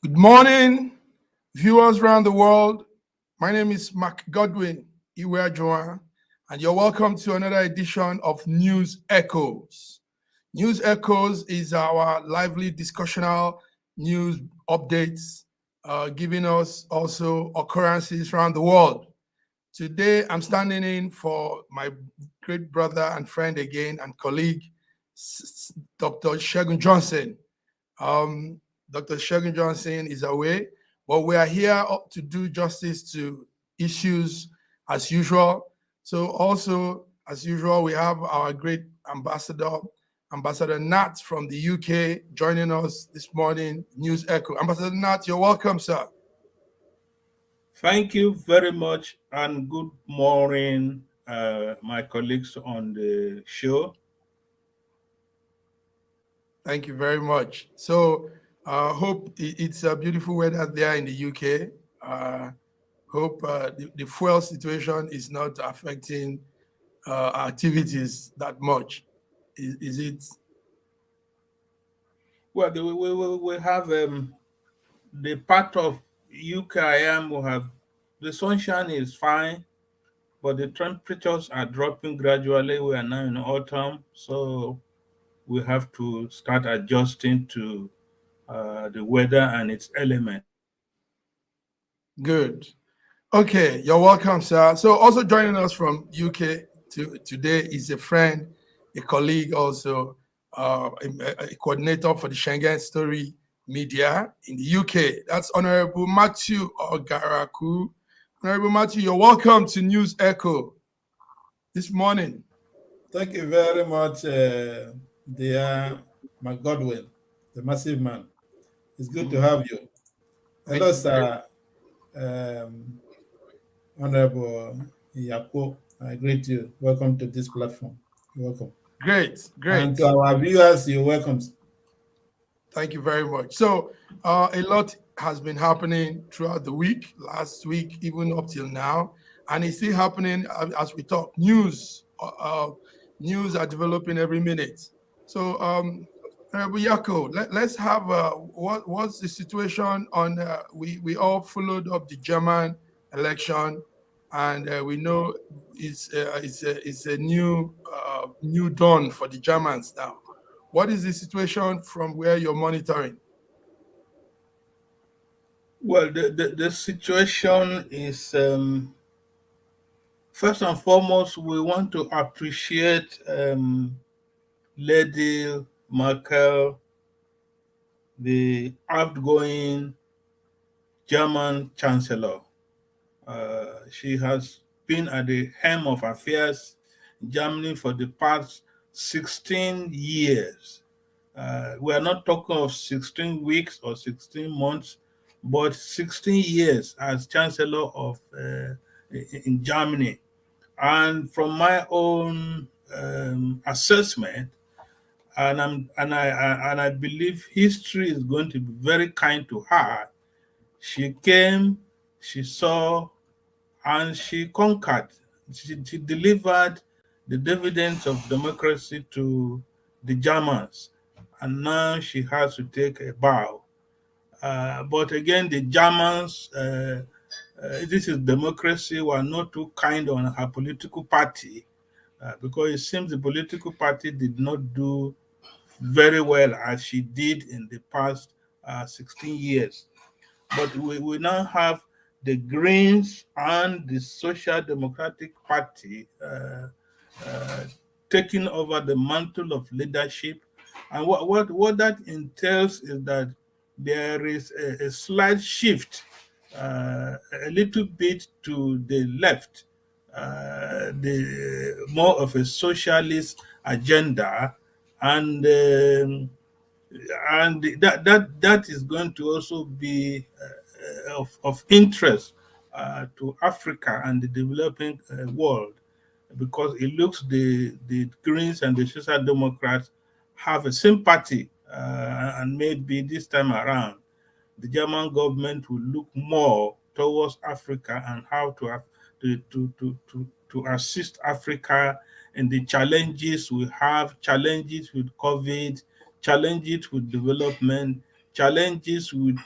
Good morning, viewers around the world. My name is Mark Godwin Iweajoa, and you're welcome to another edition of News Echoes. News Echoes is our lively discussional news updates, giving us also occurrences around the world. Today, I'm standing in for my great brother and friend again and colleague, Dr. Segun Johnson. Dr. Segun Johnson is away, but we are here to do justice to issues as usual. So also, as usual, we have our great ambassador, Ambassador Nat from the UK, joining us this morning, News Echo. Ambassador Nat, you're welcome, sir. Thank you very much, and good morning, my colleagues on the show. Thank you very much. So, hope it's a beautiful weather there in the UK. Hope the fuel situation is not affecting activities that much. Is it? Well, we have the part of UK I am. We have the sunshine is fine, but the temperatures are dropping gradually. We are now in autumn, so we have to start adjusting to the weather and its element. Good. Okay, you're welcome, sir. So also joining us from UK today is a friend, a colleague, also a coordinator for the Schengen Story Media in the UK. That's Honorable Matthew Ogaraku. Honorable Matthew, you're welcome to News Echo this morning. Thank you very much, dear McGodwin, the massive man. It's good to have you. Hello, sir. Honorable Yapo, I greet you. Welcome to this platform. You're welcome. Great. And to our viewers, you're welcome. Thank you very much. So a lot has been happening throughout the week, last week, even up till now, and it's still happening as we talk. News are developing every minute. So, Yako, let's have what's the situation on? We all followed up the German election, and we know it's a new dawn for the Germans now. What is the situation from where you're monitoring? Well, the situation is first and foremost, we want to appreciate Lady Merkel, the outgoing German Chancellor. She has been at the helm of affairs in Germany for the past 16 years. We are not talking of 16 weeks or 16 months, but 16 years as Chancellor of in Germany. And from my own assessment, and I believe history is going to be very kind to her. She came, she saw, and she conquered. She delivered the dividends of democracy to the Germans, and now she has to take a bow. But again, the Germans, this is democracy, were not too kind on her political party because it seems the political party did not do very well as she did in the past 16 years. But we now have the Greens and the Social Democratic Party taking over the mantle of leadership. And what that entails is that there is a slight shift, a little bit to the left, the more of a socialist agenda, and that is going to also be of interest to Africa and the developing world, because it looks the Greens and the Social Democrats have a sympathy, and maybe this time around the German government will look more towards Africa and how to assist Africa in the challenges we have, challenges with COVID, challenges with development, challenges with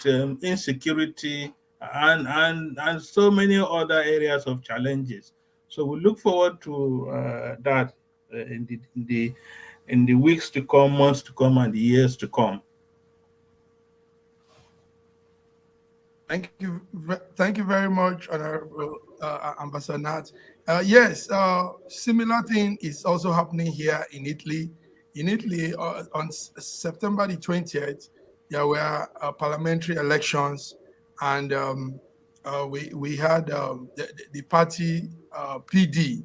insecurity and so many other areas of challenges. So we look forward to that in the weeks to come, months to come, and the years to come. Thank you very much, Honorable Ambassador Nat. Yes, similar thing is also happening here in Italy. In Italy, on September the 20th, there were parliamentary elections, and we had the party PD.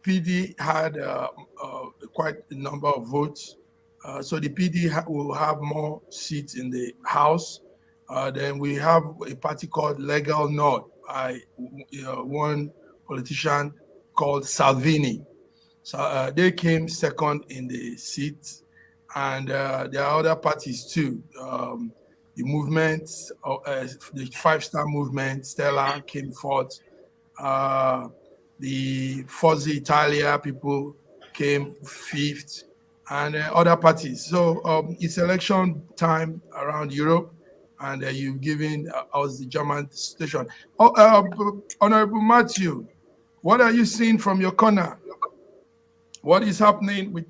PD had quite a number of votes, so the PD will have more seats in the House. Then we have a party called Legal Nord by one politician called Salvini. So they came second in the seat, and there are other parties too. The movement, the Five-Star Movement, Stella came fourth. The Forza Italia people came fifth, and other parties. So it's election time around Europe, and you've given us the German station. Honorable Matthew, what are you seeing from your corner? What is happening with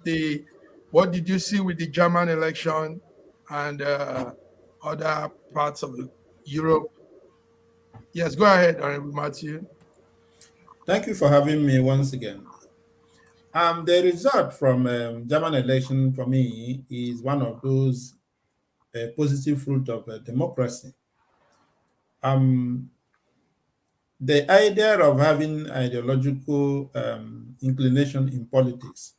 what did you see with the German election and other parts of Europe? Yes, go ahead, Honorable Matthew. Thank you for having me once again. The result from German election for me is one of those positive fruit of democracy. The idea of having ideological inclination in politics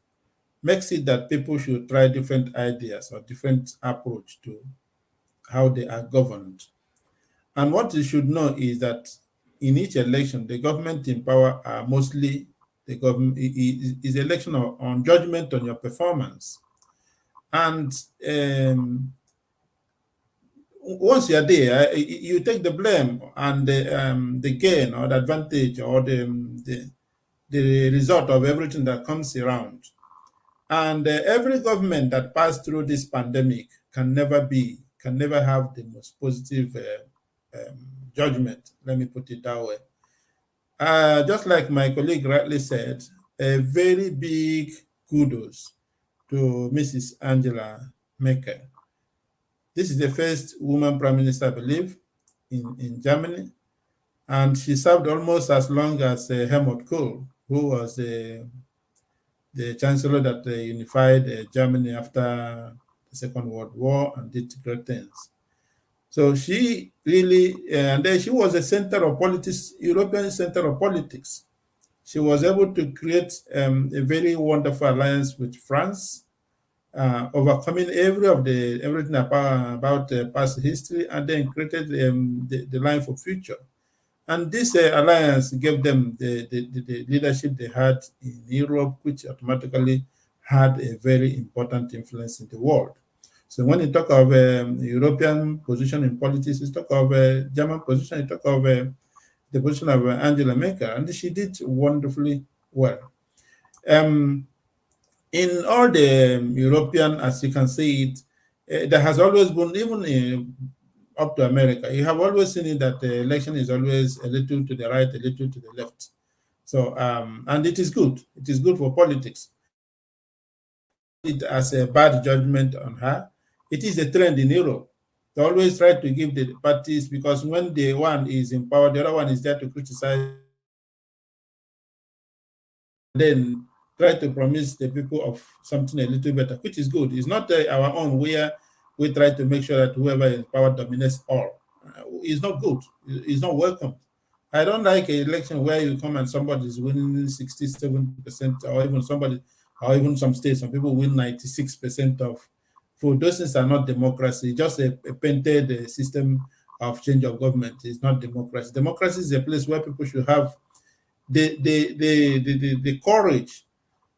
makes it that people should try different ideas or different approach to how they are governed. And what you should know is that in each election, the government in power are mostly the government is election on judgment on your performance. And once you're there, you take the blame and the gain or the advantage or the result of everything that comes around. And every government that passed through this pandemic can never have the most positive judgment. Let me put it that way. Just like my colleague rightly said, a very big kudos to Mrs. Angela Merkel. This is the first woman prime minister, I believe, in Germany. And she served almost as long as Helmut Kohl, who was the chancellor that unified Germany after the Second World War and did great things. So she really, and then she was a center of politics, European center of politics. She was able to create a very wonderful alliance with France, overcoming everything about past history, and then created the line for future. And this alliance gave them the leadership they had in Europe, which automatically had a very important influence in the world. So when you talk of European position in politics, you talk of German position, you talk of the position of Angela Merkel, and she did wonderfully well. In all the European, as you can see it, there has always been, even up to America, you have always seen it that the election is always a little to the right, a little to the left. So, and it is good. It is good for politics. It as a bad judgment on her. It is a trend in Europe. They always try to give the parties, because when the one is in power, the other one is there to criticize, then try to promise the people of something a little better, which is good. It's not our own where we try to make sure that whoever is in power dominates all. It's not good. It's not welcome. I don't like an election where you come and somebody is winning 67%, or even some states, some people win 96% of vote. Those things are not democracy. Just a painted system of change of government is not democracy. Democracy is a place where people should have the courage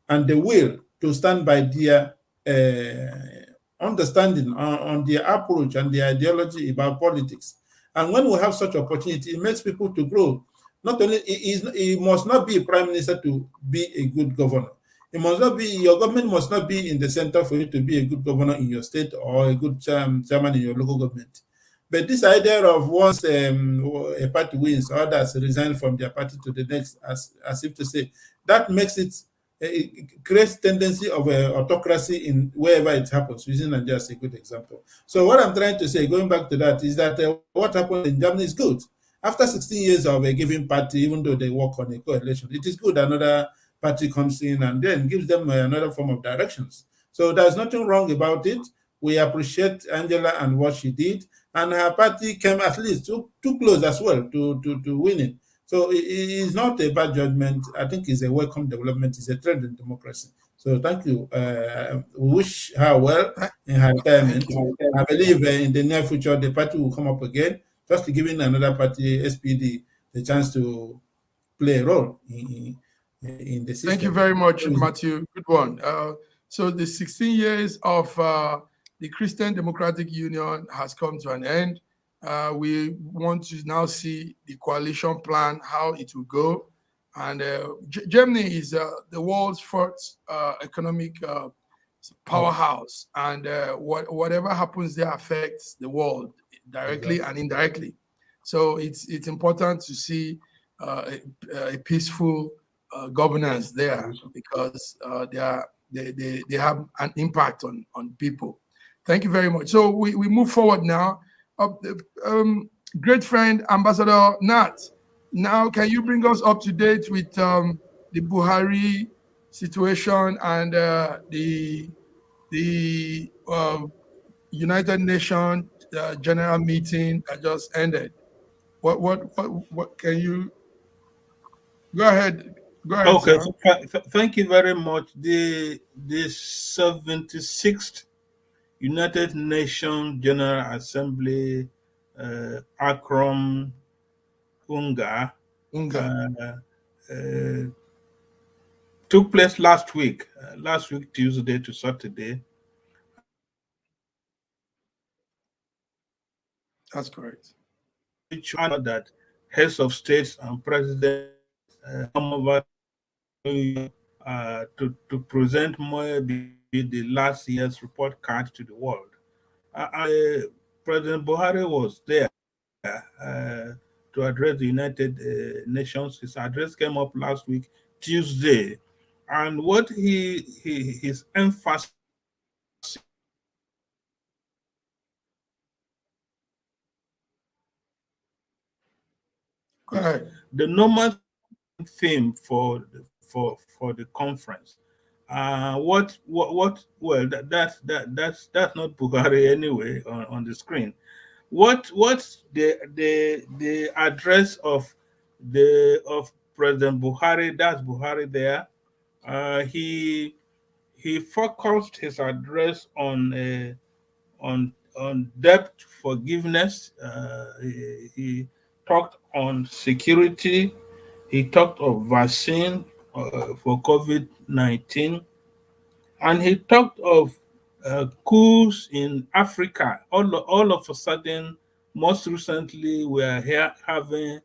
and the will to stand by their understanding on their approach and their ideology about politics. And when we have such opportunity, it makes people to grow. Not only, he must not be a prime minister to be a good governor. It must not be, your government must not be in the center for you to be a good governor in your state or a good chairman in your local government. But this idea of once a party wins, others resign from their party to the next, as if to say, that makes it creates tendency of autocracy in wherever it happens, using Nigeria as a good example. So what I'm trying to say, going back to that, is that what happened in Germany is good. After 16 years of a given party, even though they work on a coalition, it is good another party comes in and then gives them another form of directions. So there's nothing wrong about it. We appreciate Angela and what she did, and her party came at least too close as well to winning. So it is not a bad judgment. I think it's a welcome development. It's a trend in democracy. So thank you. We wish her well in her retirement. I believe in the near future the party will come up again, just giving another party, SPD, the chance to play a role in the system. Thank you very much, Matthew. Good one. So the 16 years of the Christian Democratic Union has come to an end. We want to now see the coalition plan, how it will go. And Germany is the world's first economic powerhouse. And whatever happens there affects the world directly and indirectly. So it's important to see a peaceful governance there, because they have an impact on people. Thank you very much. So we move forward now. Great friend, Ambassador Nat. Now, can you bring us up to date with the Buhari situation and the United Nations General Meeting that just ended? What can you go ahead? Go ahead. Okay, sir. thank you very much. The 76th United Nations General Assembly, Akron UNGA, took place last week Tuesday to Saturday. That's correct. Which honored that heads of states and presidents come over to present more the last year's report card to the world. President Buhari was there to address the United Nations. His address came up last week, Tuesday, and what his emphasis Go ahead. The normal theme for the conference. Well, that's not Buhari anyway on the screen. What the address of President Buhari? That's Buhari there. He focused his address on debt forgiveness. He talked on security. He talked of vaccine for COVID-19, and he talked of coups in Africa. All of a sudden, most recently, we are here having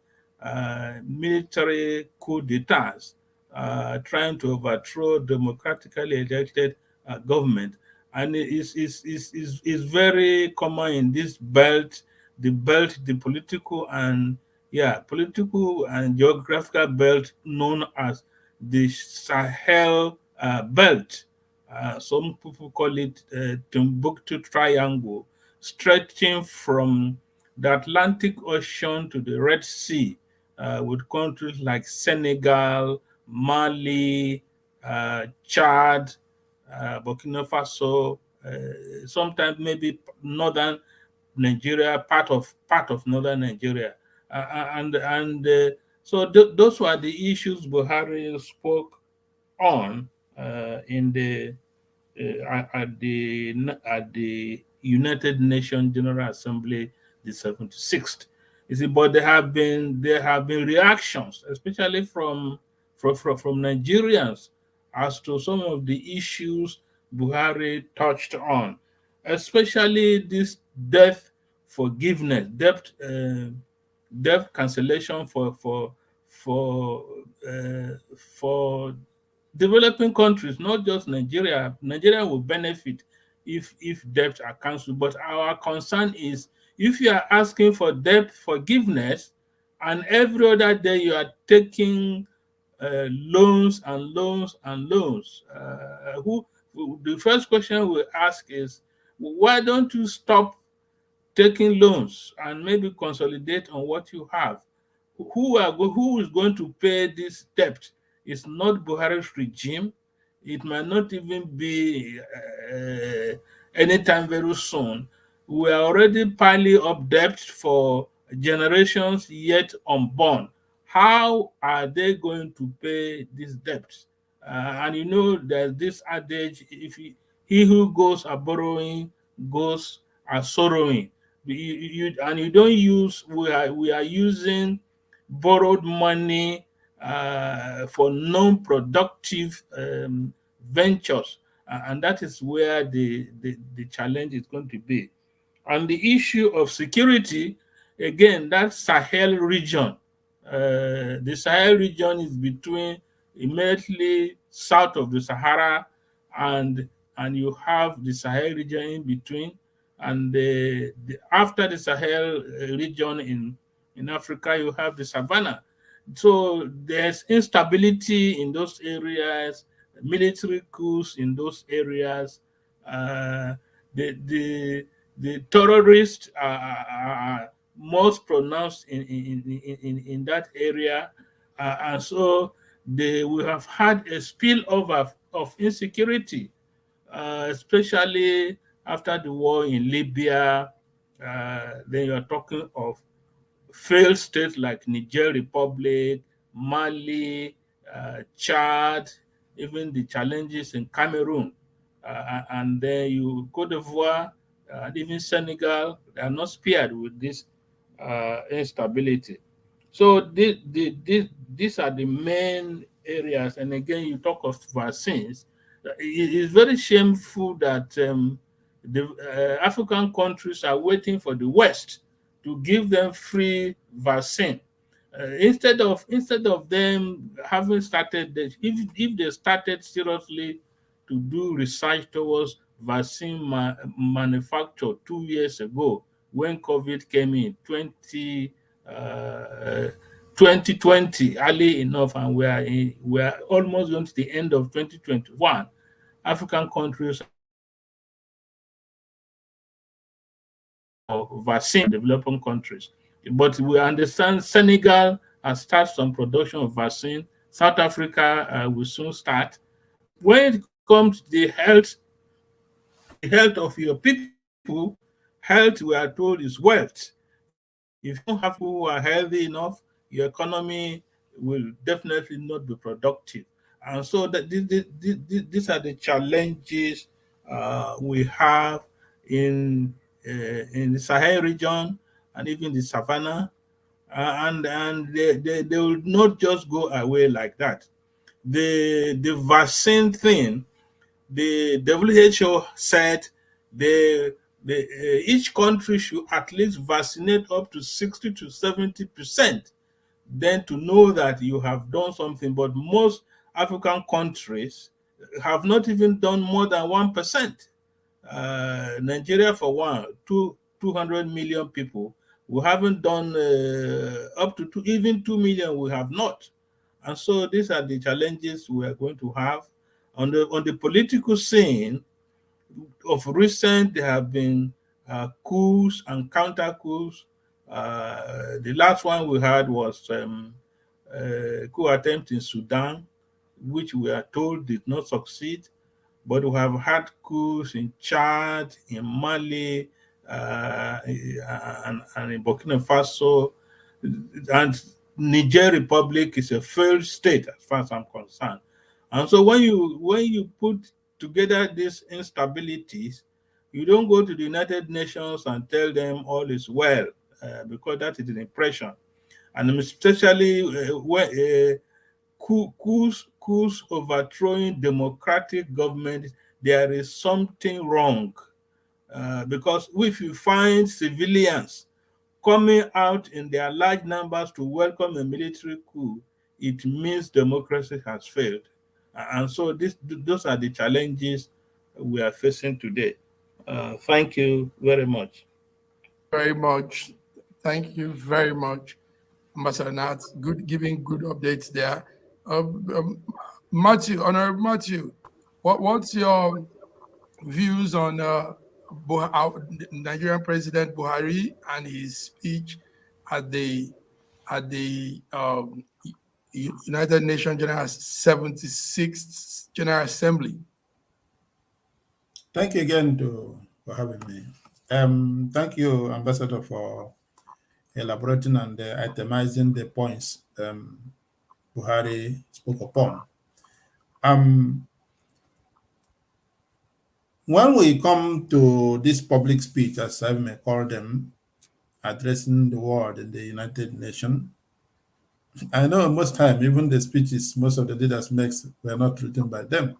military coup d'etats trying to overthrow democratically elected government. And it is very common in this belt, the political and geographical belt known as the Sahel belt. Some people call it Timbuktu Triangle, stretching from the Atlantic Ocean to the Red Sea, with countries like Senegal, Mali, Chad, Burkina Faso, sometimes maybe northern Nigeria, part of northern Nigeria, so those were the issues Buhari spoke on in the at the United Nations General Assembly, the 76th. You see, but there have been reactions, especially from Nigerians, as to some of the issues Buhari touched on, especially this debt forgiveness, debt cancellation for developing countries, not just Nigeria. Nigeria will benefit if debts are cancelled. But our concern is if you are asking for debt forgiveness and every other day you are taking loans and loans and loans, the first question we ask is, why don't you stop taking loans and maybe consolidate on what you have? Who is going to pay this debt? It's not Buhari's regime. It might not even be anytime very soon. We are already piling up debt for generations yet unborn. How are they going to pay this debt? And you know, there's this adage: if he who goes a borrowing goes a sorrowing. And you don't use. We are using borrowed money for non-productive ventures, and that is where the challenge is going to be. On the issue of security, again, that Sahel region, the Sahel region is between immediately south of the Sahara and you have the Sahel region in between, and after the Sahel region in Africa, you have the savannah. So there's instability in those areas, military coups in those areas. Uh, the terrorists are most pronounced in that area, and so we have had a spillover of insecurity, especially after the war in Libya. Then you are talking of failed states like Niger Republic, Mali, Chad, even the challenges in Cameroon, and then you Cote d'Ivoire, and even Senegal. They are not spared with this instability. So these are the main areas. And again, you talk of vaccines. It is very shameful that the African countries are waiting for the West to give them free vaccine. Instead of them having started, if they started seriously to do research towards vaccine manufacture 2 years ago when COVID came in 2020, early enough, and we are almost going to the end of 2021. African countries or vaccine developing countries. But we understand Senegal has started some production of vaccine. South Africa will soon start. When it comes to the health of your people, health, we are told, is wealth. If you don't have people who are healthy enough, your economy will definitely not be productive. And so that these are the challenges we have in the Sahel region and even the savannah, and they will not just go away like that. The vaccine thing, the WHO said each country should at least vaccinate up to 60 to 70%, then to know that you have done something. But most African countries have not even done more than 1%. Nigeria, for one, 200 million people, we haven't done up to even 2 million, we have not. And so these are the challenges we are going to have. On the political scene, of recent, there have been coups and counter coups. The last one we had was coup attempt in Sudan, which we are told did not succeed. But we have had coups in Chad, in Mali, and in Burkina Faso. And Niger Republic is a failed state as far as I'm concerned. And so when you put together these instabilities, you don't go to the United Nations and tell them all is well, because that is an impression. And especially when coups overthrowing democratic government, there is something wrong. Because if you find civilians coming out in their large numbers to welcome a military coup, it means democracy has failed. And so those are the challenges we are facing today. Thank you very much. Very much. Thank you very much, Ambassador Nat. Giving good updates there. Matthew, Honorable Matthew, what's your views on Nigerian President Buhari and his speech at the United Nations General 76th General Assembly? Thank you again for having me. Thank you, Ambassador, for elaborating and itemizing the points Buhari spoke upon. When we come to this public speech, as I may call them, addressing the world in the United Nations, I know most time, even the speeches most of the leaders makes were not written by them.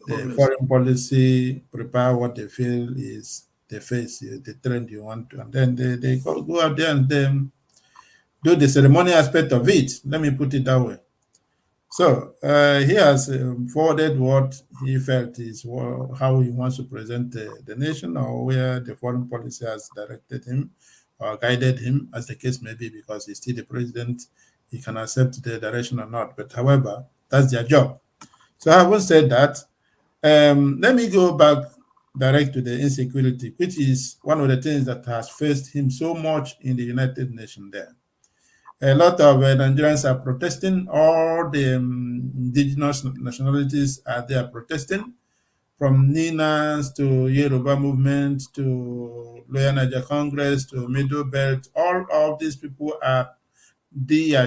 The foreign policy prepare what they feel is the face, the trend you want to, and then they go out there and do the ceremonial aspect of it. Let me put it that way. So he has forwarded what he felt is how he wants to present the nation, or where the foreign policy has directed him or guided him, as the case may be, because he's still the president. He can accept the direction or not. But however, that's their job. So having said that, let me go back direct to the insecurity, which is one of the things that has faced him so much in the United Nations there. A lot of Nigerians are protesting. All the indigenous nationalities are there protesting, from Ninas to Yoruba movement to Loyal Niger Congress to Middle Belt. All of these people are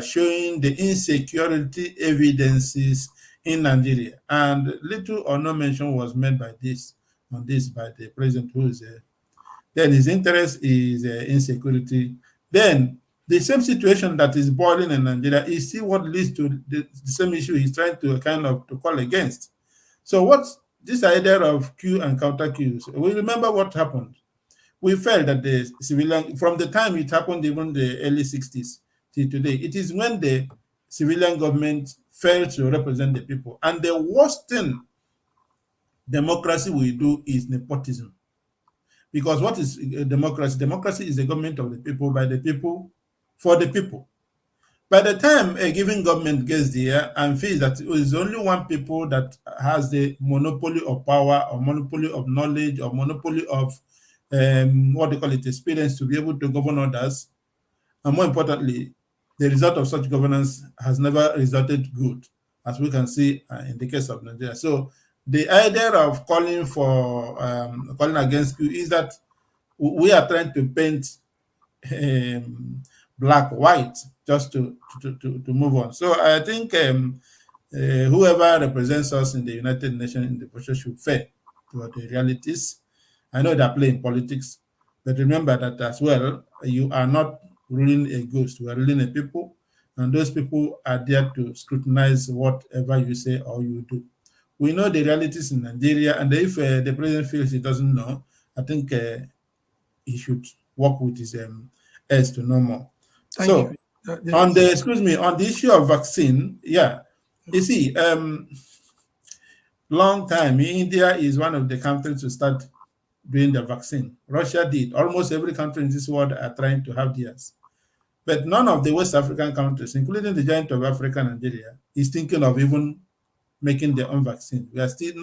showing the insecurity evidences in Nigeria, and little or no mention was made by the president, who is then his interest is insecurity. Then the same situation that is boiling in Nigeria is still what leads to the same issue he's trying to to call against. So what's this idea of coup and counter coups? We remember what happened. We felt that the civilian, from the time it happened, even the early 60s till today, it is when the civilian government failed to represent the people. And the worst thing democracy will do is nepotism. Because what is democracy? Democracy is the government of the people, by the people, for the people. By the time a given government gets there and feels that it is only one people that has the monopoly of power, or monopoly of knowledge, or monopoly of what they call it, experience to be able to govern others, and more importantly, the result of such governance has never resulted good, as we can see in the case of Nigeria. So the idea of calling against coup is that we are trying to paint black white just to move on. So I think whoever represents us in the United Nations in the process should fair to the realities. I know they're playing politics, but remember that as well, you are not ruling a ghost, you are ruling a people, and those people are there to scrutinize whatever you say or you do. We know the realities in Nigeria, and if the president feels he doesn't know, I think he should work with his heirs to know more. So, on the issue of vaccine, yeah, you see, long time, India is one of the countries to start doing the vaccine. Russia did. Almost every country in this world are trying to have theirs. But none of the West African countries, including the giant of Africa, Nigeria, is thinking of even making their own vaccine. We are still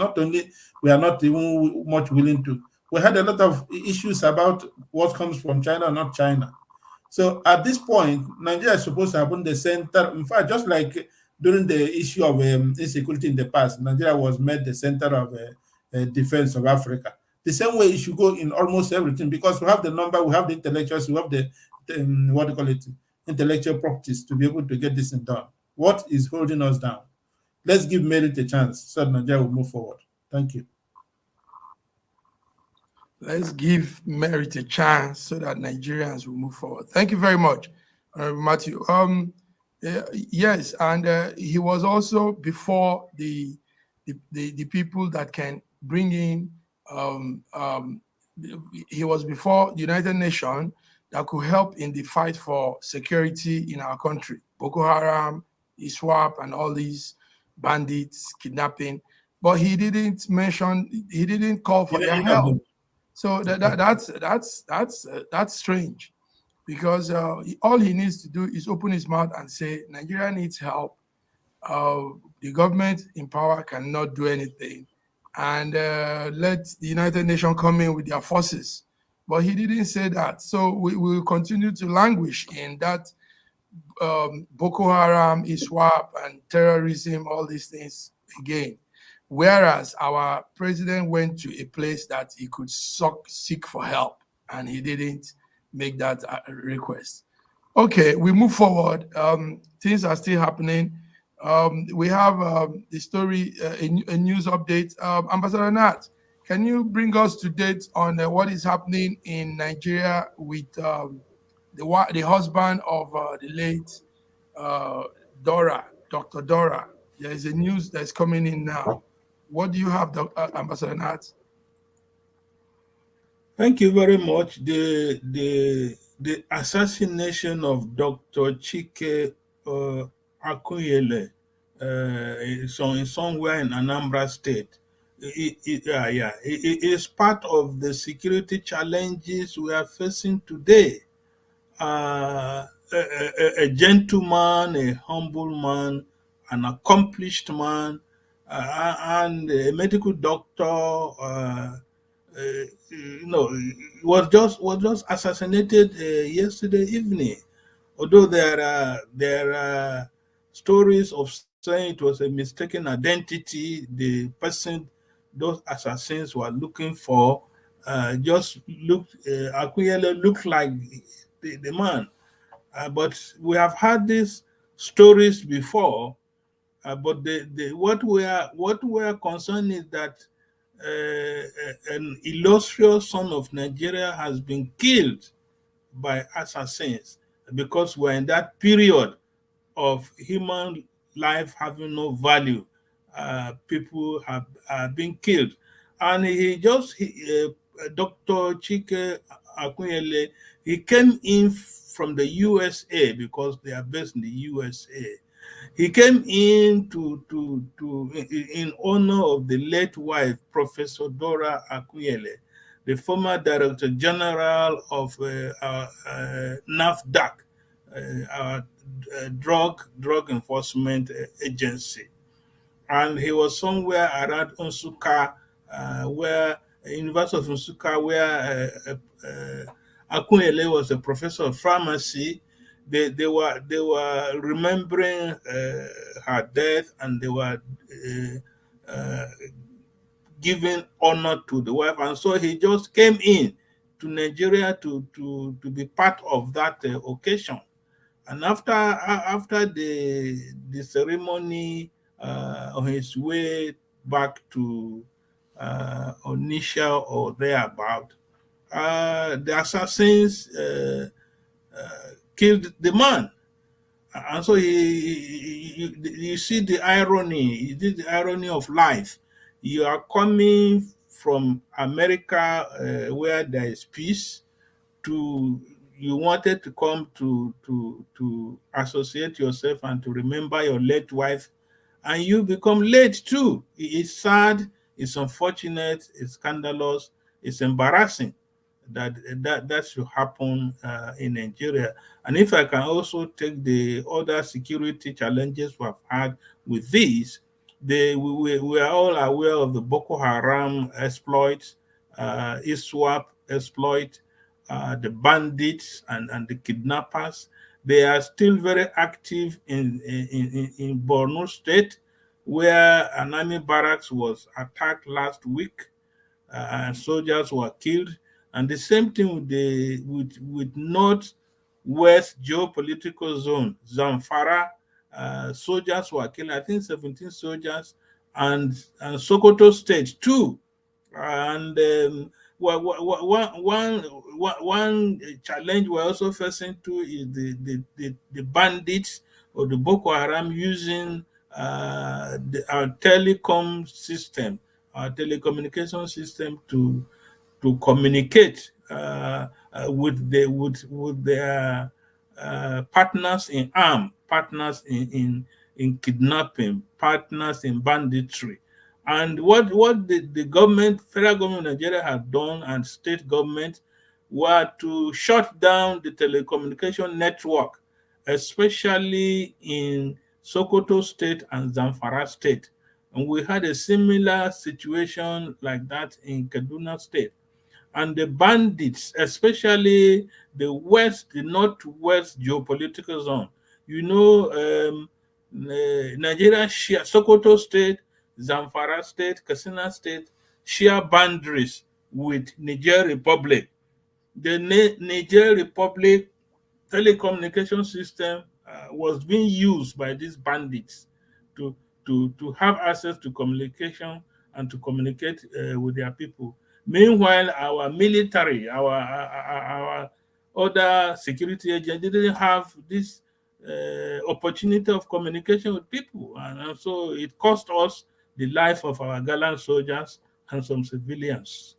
we are not even much willing to. We had a lot of issues about what comes from China or not China. So at this point, Nigeria is supposed to have been the center. In fact, just like during the issue of insecurity in the past, Nigeria was made the center of defense of Africa. The same way it should go in almost everything, because we have the number, we have the intellectuals, we have the what do you call it, intellectual properties to be able to get this thing done. What is holding us down? Let's give merit a chance so that Nigeria will move forward. Thank you. Let's give merit a chance so that Nigerians will move forward. Thank you very much, Matthew. Yes, and he was also before the people that can bring in. He was before the United Nations that could help in the fight for security in our country. Boko Haram, ISWAP, and all these bandits, kidnapping, but he didn't mention, he didn't call for their help. So that's strange, because all he needs to do is open his mouth and say Nigeria needs help. The government in power cannot do anything, and let the United Nations come in with their forces. But he didn't say that. So we will continue to languish in that Boko Haram, ISWAP, and terrorism, all these things again. Whereas our president went to a place that he could seek for help, and he didn't make that request. Okay, we move forward. Things are still happening. We have the story, a news update. Ambassador Nat, can you bring us to date on what is happening in Nigeria with the husband of the late Dr. Dora? There is a news that's coming in now. What do you have, Ambassador Nat? Thank you very much. The assassination of Dr. Chike Akuyele somewhere in Anambra State. It is part of the security challenges we are facing today. A gentleman, a humble man, an accomplished man, and a medical doctor. Was just assassinated yesterday evening. Although there are stories of saying it was a mistaken identity, the person those assassins were looking for just looked. Akuyele looked like the man, but we have had these stories before. But what we are concerned is that an illustrious son of Nigeria has been killed by assassins, because we're in that period of human life having no value. People have been killed, and Dr. Chike Akunyele, he came in from the USA because they are based in the USA. He came in in honor of the late wife, Professor Dora Akuyele, the former Director General of NAFDAC, our drug enforcement agency. And he was somewhere around Nsukka, where University of Nsukka, where Akuyele was a professor of pharmacy. They were remembering her death, and they were giving honor to the wife, and so he just came in to Nigeria to be part of that occasion. And after the ceremony, on his way back to Onitsha or thereabout, the assassins killed the man. And so you see the irony. You see the irony of life. You are coming from America, where there is peace, you wanted to come to associate yourself and to remember your late wife, and you become late too. It's sad, it's unfortunate, it's scandalous, it's embarrassing that should happen in Nigeria. And if I can also take the other security challenges we have had with these, we are all aware of the Boko Haram exploits, ISWAP exploit, the bandits and the kidnappers. They are still very active in Borno State, where an army barracks was attacked last week, and soldiers were killed. And the same thing with Northwest geopolitical zone, Zamfara, soldiers were killed. I think 17 soldiers, and Sokoto State too. And one challenge we're also facing too is the bandits or the Boko Haram using our telecom system, our telecommunication system to communicate with their partners in arm, partners in in kidnapping, partners in banditry. And what the government, federal government of Nigeria had done and state government were to shut down the telecommunication network, especially in Sokoto State and Zamfara State. And we had a similar situation like that in Kaduna State. And the bandits, especially the northwest geopolitical zone, you know, Nigeria share Sokoto State, Zamfara State, Katsina State share boundaries with Niger Republic. The Niger Republic telecommunication system was being used by these bandits to, to have access to communication and to communicate with their people. Meanwhile, our military, our other security agents didn't have this opportunity of communication with people. And so it cost us the life of our gallant soldiers and some civilians.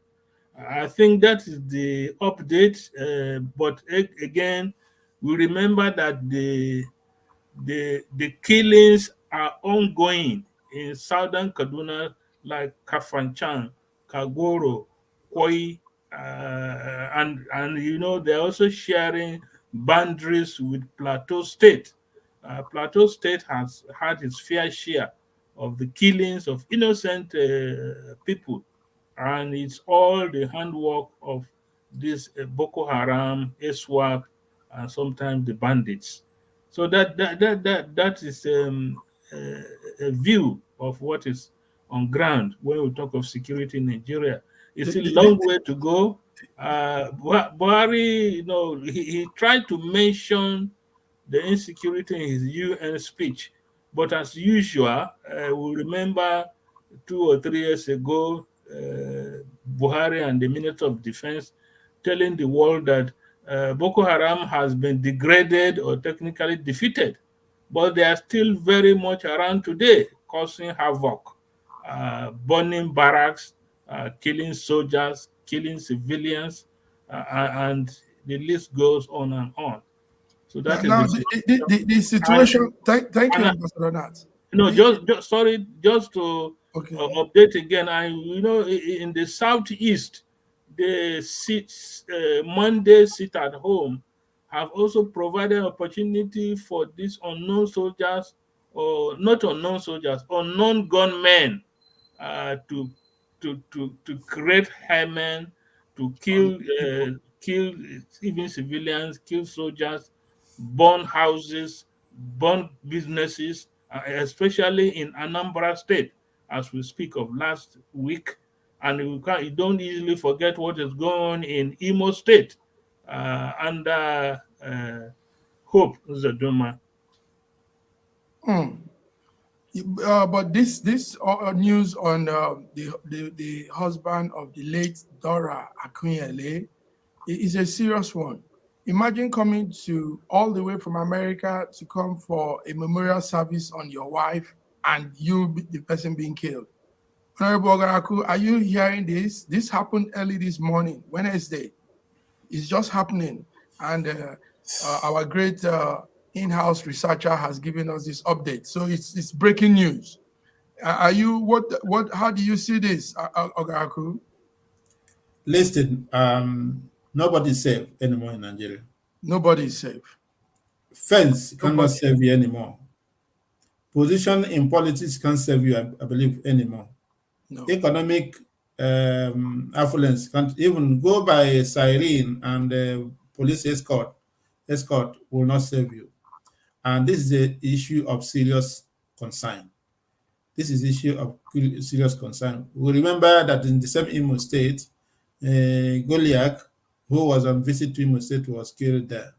I think that is the update. But again, we remember that the killings are ongoing in southern Kaduna, like Kafanchan, Kagoro, Koi, and you know they're also sharing boundaries with Plateau State. Plateau State has had its fair share of the killings of innocent people, and it's all the handwork of this Boko Haram, ISWAP, and sometimes the bandits. So that is a view of what is on ground when we talk of security in Nigeria. It's a long way to go. Buhari, you know, he tried to mention the insecurity in his UN speech, but as usual, we remember 2 or 3 years ago, Buhari and the Minister of Defense telling the world that Boko Haram has been degraded or technically defeated, but they are still very much around today, causing havoc, burning barracks, killing soldiers, killing civilians, and the list goes on and on. So that is Now, the situation. Thank you, and Ambassador Nat. no, just sorry, just to Okay. update again. And you know, in the southeast, the Monday sit at home have also provided opportunity for these unknown soldiers, or not unknown soldiers, unknown gunmen, to create hermen, to kill even civilians, kill soldiers, burn houses, burn businesses, especially in Anambra State, as we speak of last week. And you don't easily forget what is going on in Imo State under Hope Uzodinma. But this news on the husband of the late Dora Akunyele is a serious one. Imagine coming to all the way from America to come for a memorial service on your wife and the person being killed. Honorable Ogaraku, are you hearing this? This happened early this morning, Wednesday. It's just happening. And our great in-house researcher has given us this update. So it's breaking news. How do you see this, Ogaraku? Listen, nobody's safe anymore in Nigeria. Nobody is safe. Fence cannot save you anymore. Position in politics can't save you, I believe, anymore. No. Economic affluence can't even go by siren and police escort will not save you. And this is an issue of serious concern. This is issue of serious concern. We remember that in the same Imo State, Goliath, who was on visit to Imo State, was killed there.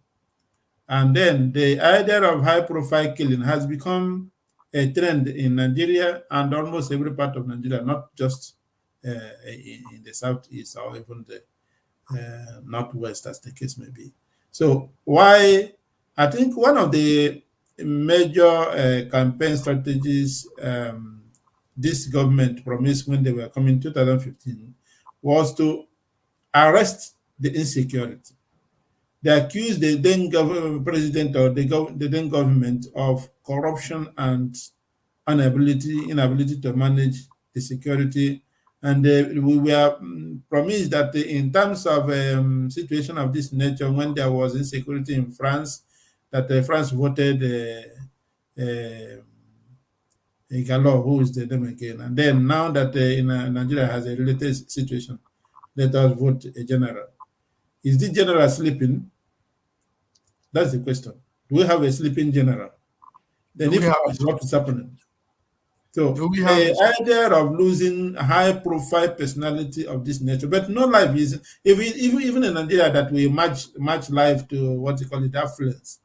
And then the idea of high-profile killing has become a trend in Nigeria and almost every part of Nigeria, not just in the southeast or even the northwest, as the case may be. So why? I think one of the major campaign strategies this government promised when they were coming in 2015 was to arrest the insecurity. They accused the then president or the then government of corruption and inability to manage the security. And we were promised that in terms of situation of this nature, when there was insecurity in France, that France voted Gallo, who is the name again. And then now that Nigeria has a related situation, let us vote a general. Is this general sleeping? That's the question. Do we have a sleeping general? Then if not, what is happening? So the idea of losing a high-profile personality of this nature, but no life is even in Nigeria that we match life to what you call it affluence.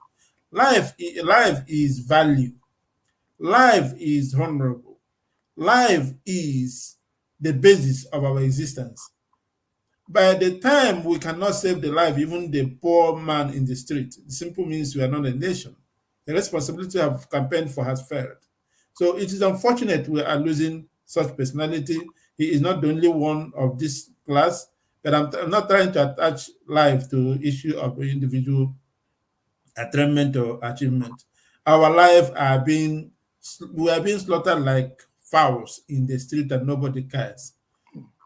Life is value. Life is honorable. Life is the basis of our existence. By the time we cannot save the life, even the poor man in the street, it simply means we are not a nation. The responsibility of campaign for has failed. So it is unfortunate we are losing such personality. He is not the only one of this class, but I'm not trying to attach life to issue of individual attainment or achievement. Our lives we are being slaughtered like fowls in the street and nobody cares.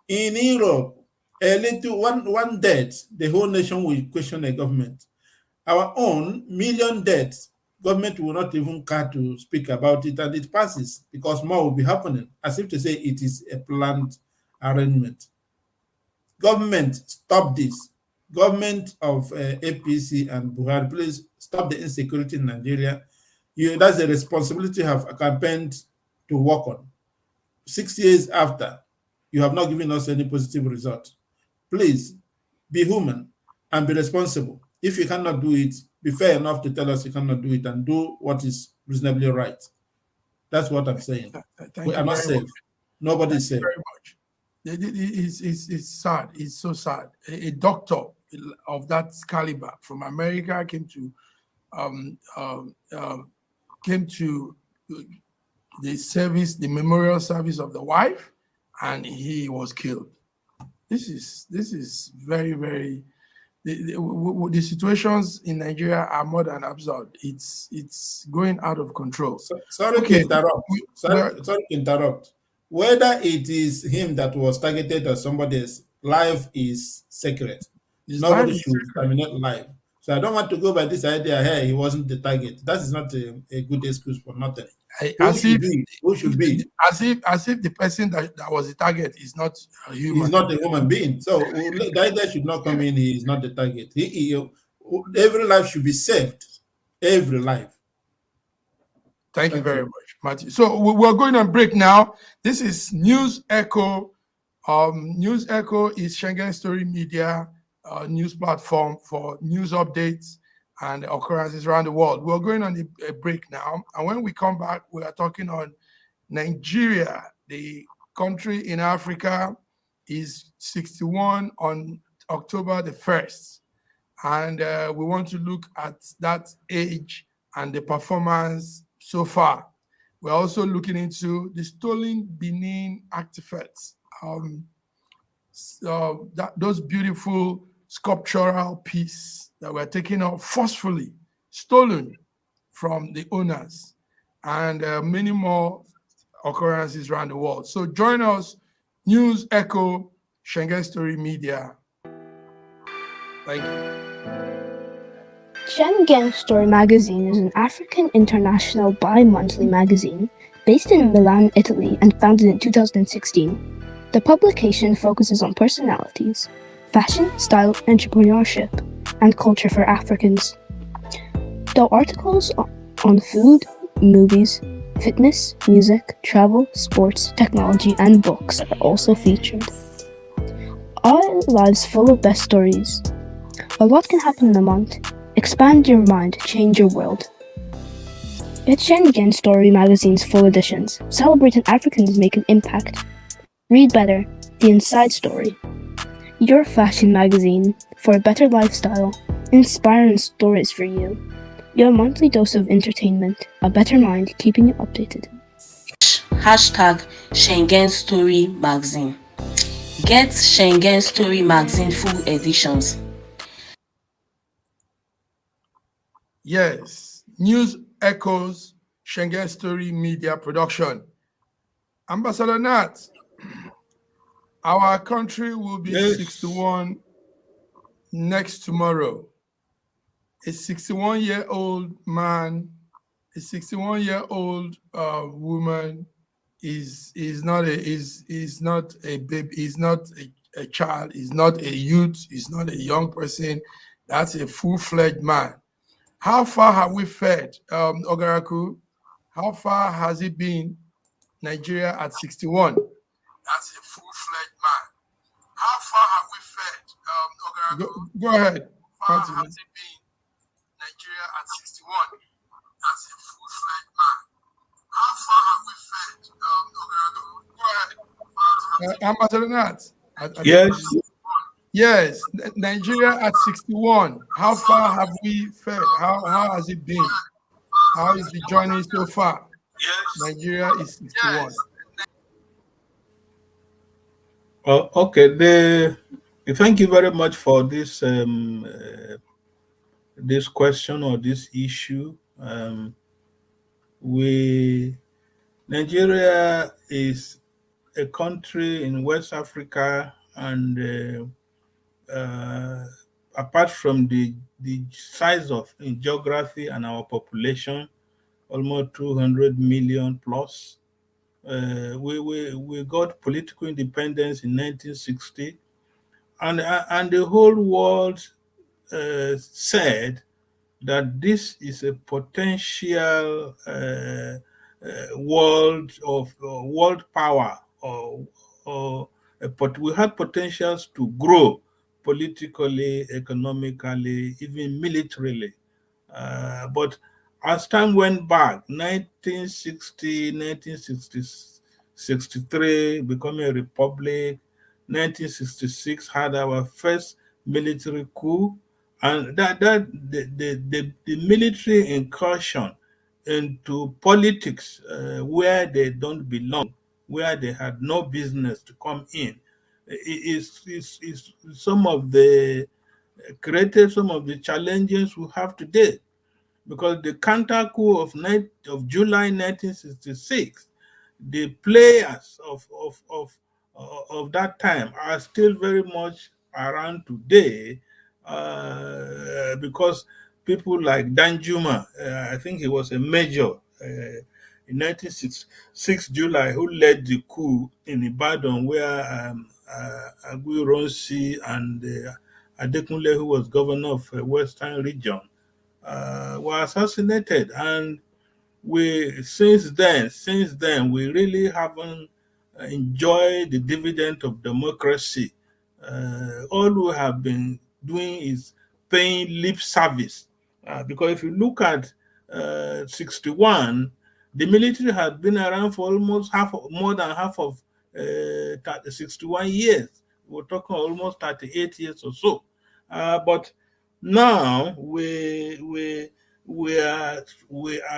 In Europe, a little one death, the whole nation will question the government. Our own million deaths, government will not even care to speak about it, and it passes because more will be happening, as if to say it is a planned arrangement. Government, stop this. Government of APC and Buhari, please stop the insecurity in Nigeria. That's a responsibility you have campaigned to work on. 6 years after, you have not given us any positive result. Please be human and be responsible. If you cannot do it, be fair enough to tell us you cannot do it and do what is reasonably right. That's what I'm saying. We are not safe. Nobody is safe. Very much. It's sad. It's so sad. A doctor of that caliber from America came to the service, the memorial service of the wife, and he was killed. This is very, very. The situations in Nigeria are more than absurd. It's going out of control. Sorry to interrupt. Whether it is him that was targeted or somebody else, life is sacred. Nobody should terminate life. So I don't want to go by this idea. Hey, he wasn't the target. That is not a good excuse for nothing. Who should be? As if the person that was the target is not a human. He's not a human being. So the idea should not come in. He is not the target. Every life should be saved. Every life. Thank you very much, Matthew. So we're going on break now. This is News Echo. News Echo is Schengen Story Media news platform for news updates and occurrences around the world. We're going on a break now. And when we come back, we are talking on Nigeria. The country in Africa is 61 on October the 1st. And we want to look at that age and the performance so far. We're also looking into the stolen Benin artifacts. Those beautiful sculptural pieces that were taken out forcefully, stolen from the owners, and many more occurrences around the world. So join us, News Echo, Schengen Story Media. Thank you. Schengen Story magazine is an African international bi-monthly magazine based in Milan, Italy, and founded in 2016. The publication focuses on personalities, fashion, style, entrepreneurship, and culture for Africans. Though articles on food, movies, fitness, music, travel, sports, technology, and books are also featured. Our lives full of best stories. A lot can happen in a month. Expand your mind, change your world. Get Schengen Story magazine's full editions. Celebrating Africans make an impact. Read better, the inside story. Your fashion magazine for a better lifestyle, inspiring stories for you. Your monthly dose of entertainment, a better mind keeping you updated. Hashtag Schengen Story Magazine. Get Schengen Story Magazine full editions. Yes, News Echoes Schengen Story Media Production. Ambassador Nat, our country will be Yes. 61 next tomorrow. A 61-year-old man, a 61-year-old woman is not a baby, is not a child, is not a youth, is not a young person. That's a full-fledged man. How far have we fared, Ogaraku? How far has it been, Nigeria at 61? That's a full-fledged man. How far have we fared, Ogaraku? Go ahead. How far has it been, Nigeria at 61? That's a full-fledged man. How far have we fared, Ogaraku? Go ahead. Ambassador Nat. Yes. Yes, Nigeria at 61. How far have we fared? How has it been? How is the journey so far? Yes. Nigeria is 61. Okay. Thank you very much for this this question or this issue. Nigeria is a country in West Africa, and apart from the size of in geography and our population, almost 200 million plus. We got political independence in 1960, and the whole world said that this is a potential world power, but we had potentials to grow politically, economically, even militarily. But as time went back, 1960, 1963, becoming a republic, 1966 had our first military coup, and the military incursion into politics where they don't belong, where they had no business to come in, is some of the created some of the challenges we have today, because the counter coup of July 1966, the players of that time are still very much around today, because people like Danjuma, I think he was a major in 1966 July, who led the coup in Ibadan, where Aguiyi and Adekunle, who was governor of Western region, were assassinated. And we since then we really haven't enjoyed the dividend of democracy. All we have been doing is paying lip service, because if you look at 61, the military had been around for almost more than half of 61 years. We're talking almost 38 years or so. But now we are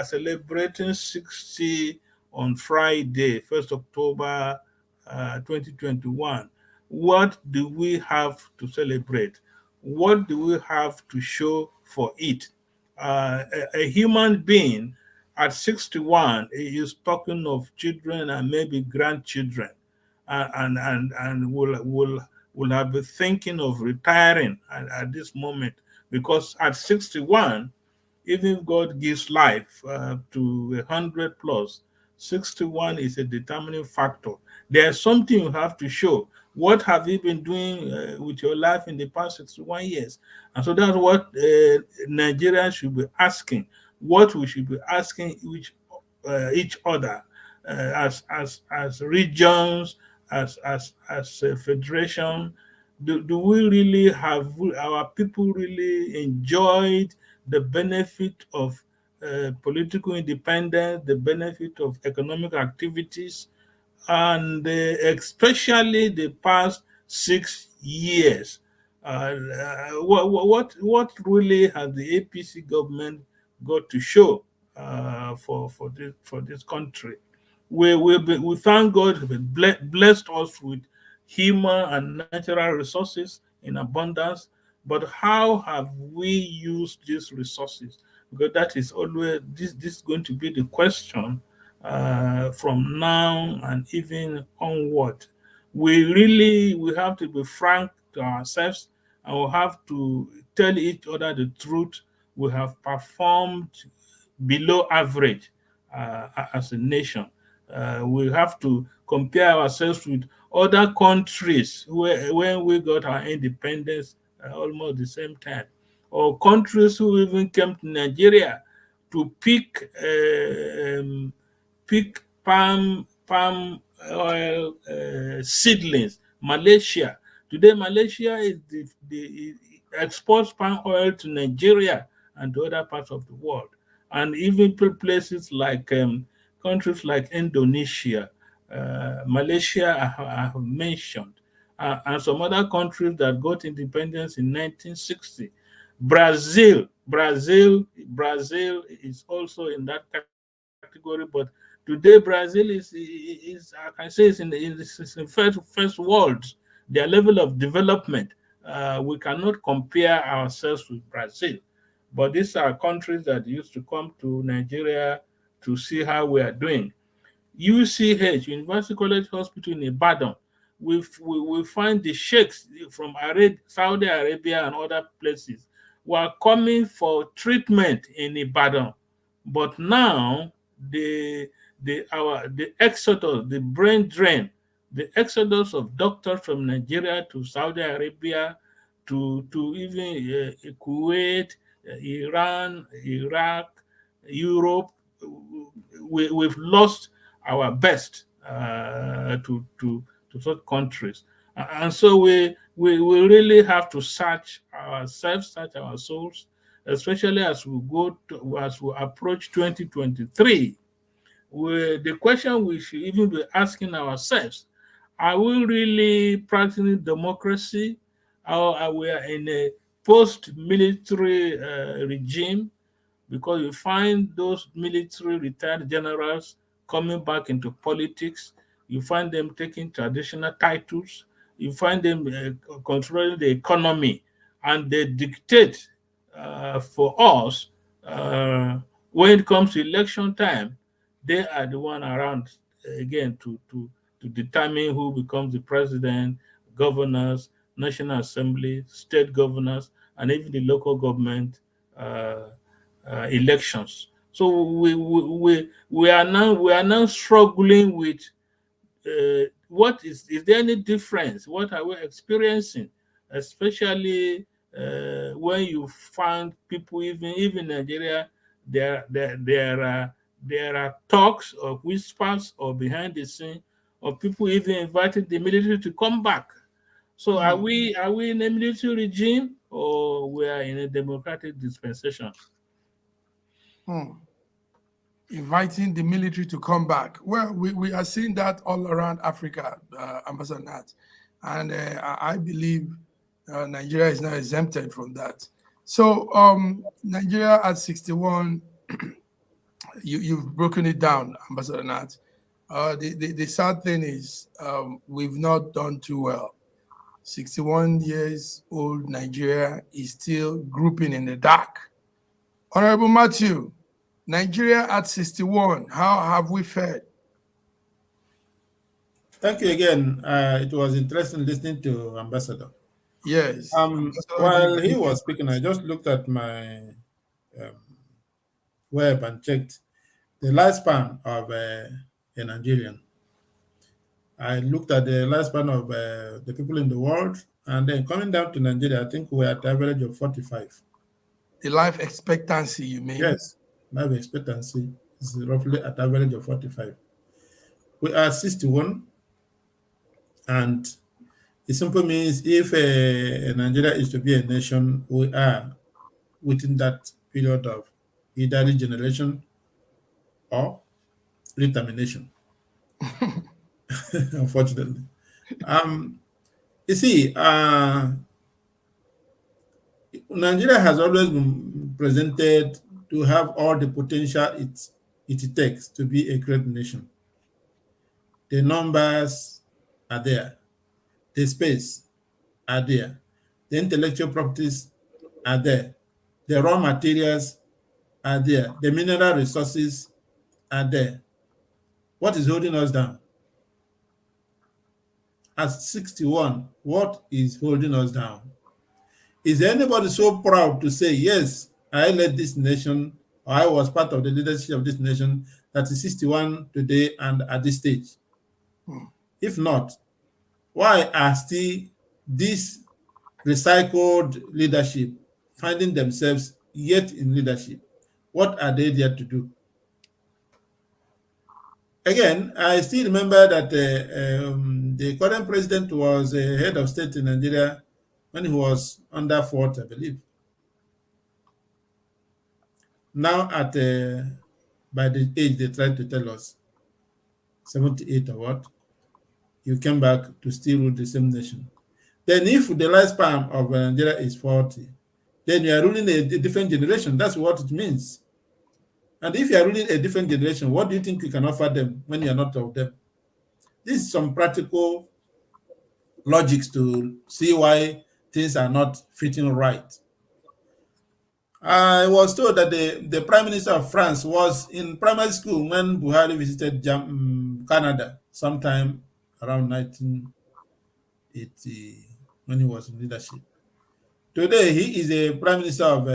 celebrating 60 on Friday, 1st October 2021. What do we have to celebrate? What do we have to show for it? A human being at 61 is talking of children and maybe grandchildren, and will have been thinking of retiring at this moment, because at 61, even if God gives life to 100 plus, 61 is a determining factor. There's something you have to show. What have you been doing with your life in the past 61 years? And so that's what Nigerians should be asking. What we should be asking each other, as regions, as a federation. Do we really have our people really enjoyed the benefit of political independence, the benefit of economic activities, and especially the past 6 years? What really has the APC government got to show for this country? We thank God he blessed us with human and natural resources in abundance, but how have we used these resources? because that is always this is going to be the question from now and even onward. We have to be frank to ourselves, and we have to tell each other the truth. We have performed below average as a nation. We have to compare ourselves with other countries when we got our independence almost the same time, or countries who even came to Nigeria to pick palm oil seedlings. Malaysia today, Malaysia is the exports palm oil to Nigeria and to other parts of the world, and even places like countries like Indonesia, Malaysia, I have mentioned, and some other countries that got independence in 1960. Brazil is also in that category, but today Brazil is I can say it's in first world. Their level of development, we cannot compare ourselves with Brazil. But these are countries that used to come to Nigeria to see how we are doing. UCH, University College Hospital in Ibadan, we find the sheikhs from Saudi Arabia and other places were coming for treatment in Ibadan. But now the exodus, the brain drain, the exodus of doctors from Nigeria to Saudi Arabia to even Kuwait, Iran, Iraq, Europe, we've lost our best to such countries. And so we really have to search ourselves, search our souls, especially as we approach 2023. The question we should even be asking ourselves: are we really practicing democracy, or are we in a post-military regime? Because you find those military retired generals coming back into politics. You find them taking traditional titles. You find them controlling the economy, and they dictate for us when it comes to election time. They are the one around again to determine who becomes the president, governors, national assembly, state governors, and even the local government elections. So we are now struggling with what is there any difference? What are we experiencing? Especially when you find people, even Nigeria, there are talks or whispers or behind the scene of people even inviting the military to come back. So are we in a military regime, or we are in a democratic dispensation? Inviting the military to come back. Well, we are seeing that all around Africa, Ambassador Nat. And I believe Nigeria is not exempted from that. So Nigeria at 61, you've broken it down, Ambassador Nat. The sad thing is we've not done too well. 61 years old Nigeria is still grouping in the dark. Honorable Matthew, Nigeria at 61, how have we fared? Thank you again. It was interesting listening to Ambassador. Yes. While he was speaking, I just looked at my web and checked the lifespan of a Nigerian. I looked at the lifespan of the people in the world, and then coming down to Nigeria, I think we're at the average of 45. The life expectancy, you mean? Yes, life expectancy is roughly at average of 45. We are 61, and it simply means if Nigeria is to be a nation, we are within that period of either regeneration or retermination. Unfortunately. You see, Nigeria has always been presented to have all the potential it takes to be a great nation. The numbers are there. The space are there. The intellectual properties are there. The raw materials are there. The mineral resources are there. What is holding us down? At 61, what is holding us down? Is anybody so proud to say, yes, I led this nation, or I was part of the leadership of this nation that is 61 today and at this stage? If not, why are still this recycled leadership finding themselves yet in leadership? What are they there to do? Again, I still remember that the current president was a head of state in Nigeria when he was under 40, I believe. Now at by the age they tried to tell us, 78 or what, you came back to still rule the same nation. Then if the lifespan of Nigeria is 40, then you are ruling a different generation. That's what it means. And if you are ruling a different generation, what do you think you can offer them when you are not of them? This is some practical logics to see why things are not fitting right. I was told that the Prime Minister of France was in primary school when Buhari visited Canada sometime around 1980 when he was in leadership. Today, he is a Prime Minister of,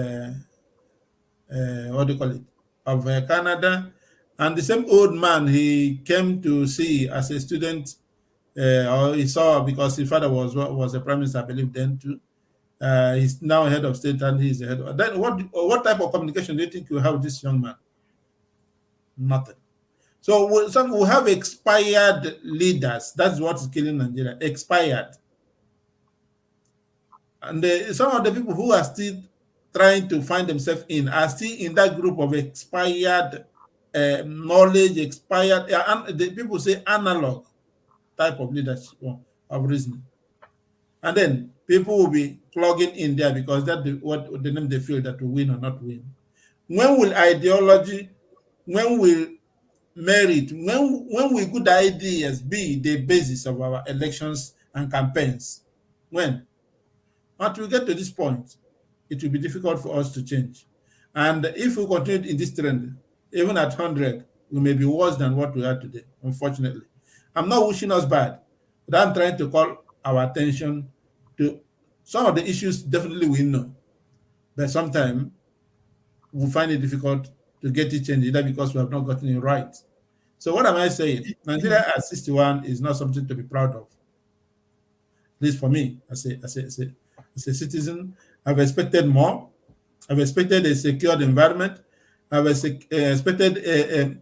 what do you call it, of Canada. And the same old man he came to see as a student, or he saw because his father was a Prime Minister, I believe, then too. He's now head of state and he's the head of, then what type of communication do you think you have with this young man? Nothing. So we have expired leaders. That's what is killing Nigeria. Expired. And some of the people who are still trying to find themselves in are still in that group of expired knowledge, expired, the people say analog type of leadership of reasoning. And then people will be plugging in there because that's what the name they feel that will win or not win. When will ideology, when will merit, when will good ideas be the basis of our elections and campaigns? When? Until we get to this point, it will be difficult for us to change. And if we continue in this trend, even at 100, we may be worse than what we are today, unfortunately. I'm not wishing us bad, but I'm trying to call our attention to some of the issues definitely we know. But sometimes we find it difficult to get it changed, either because we have not gotten it right. So what am I saying? Nigeria at 61 is not something to be proud of. At least for me, as a citizen, I've expected more. I've expected a secured environment. I've expected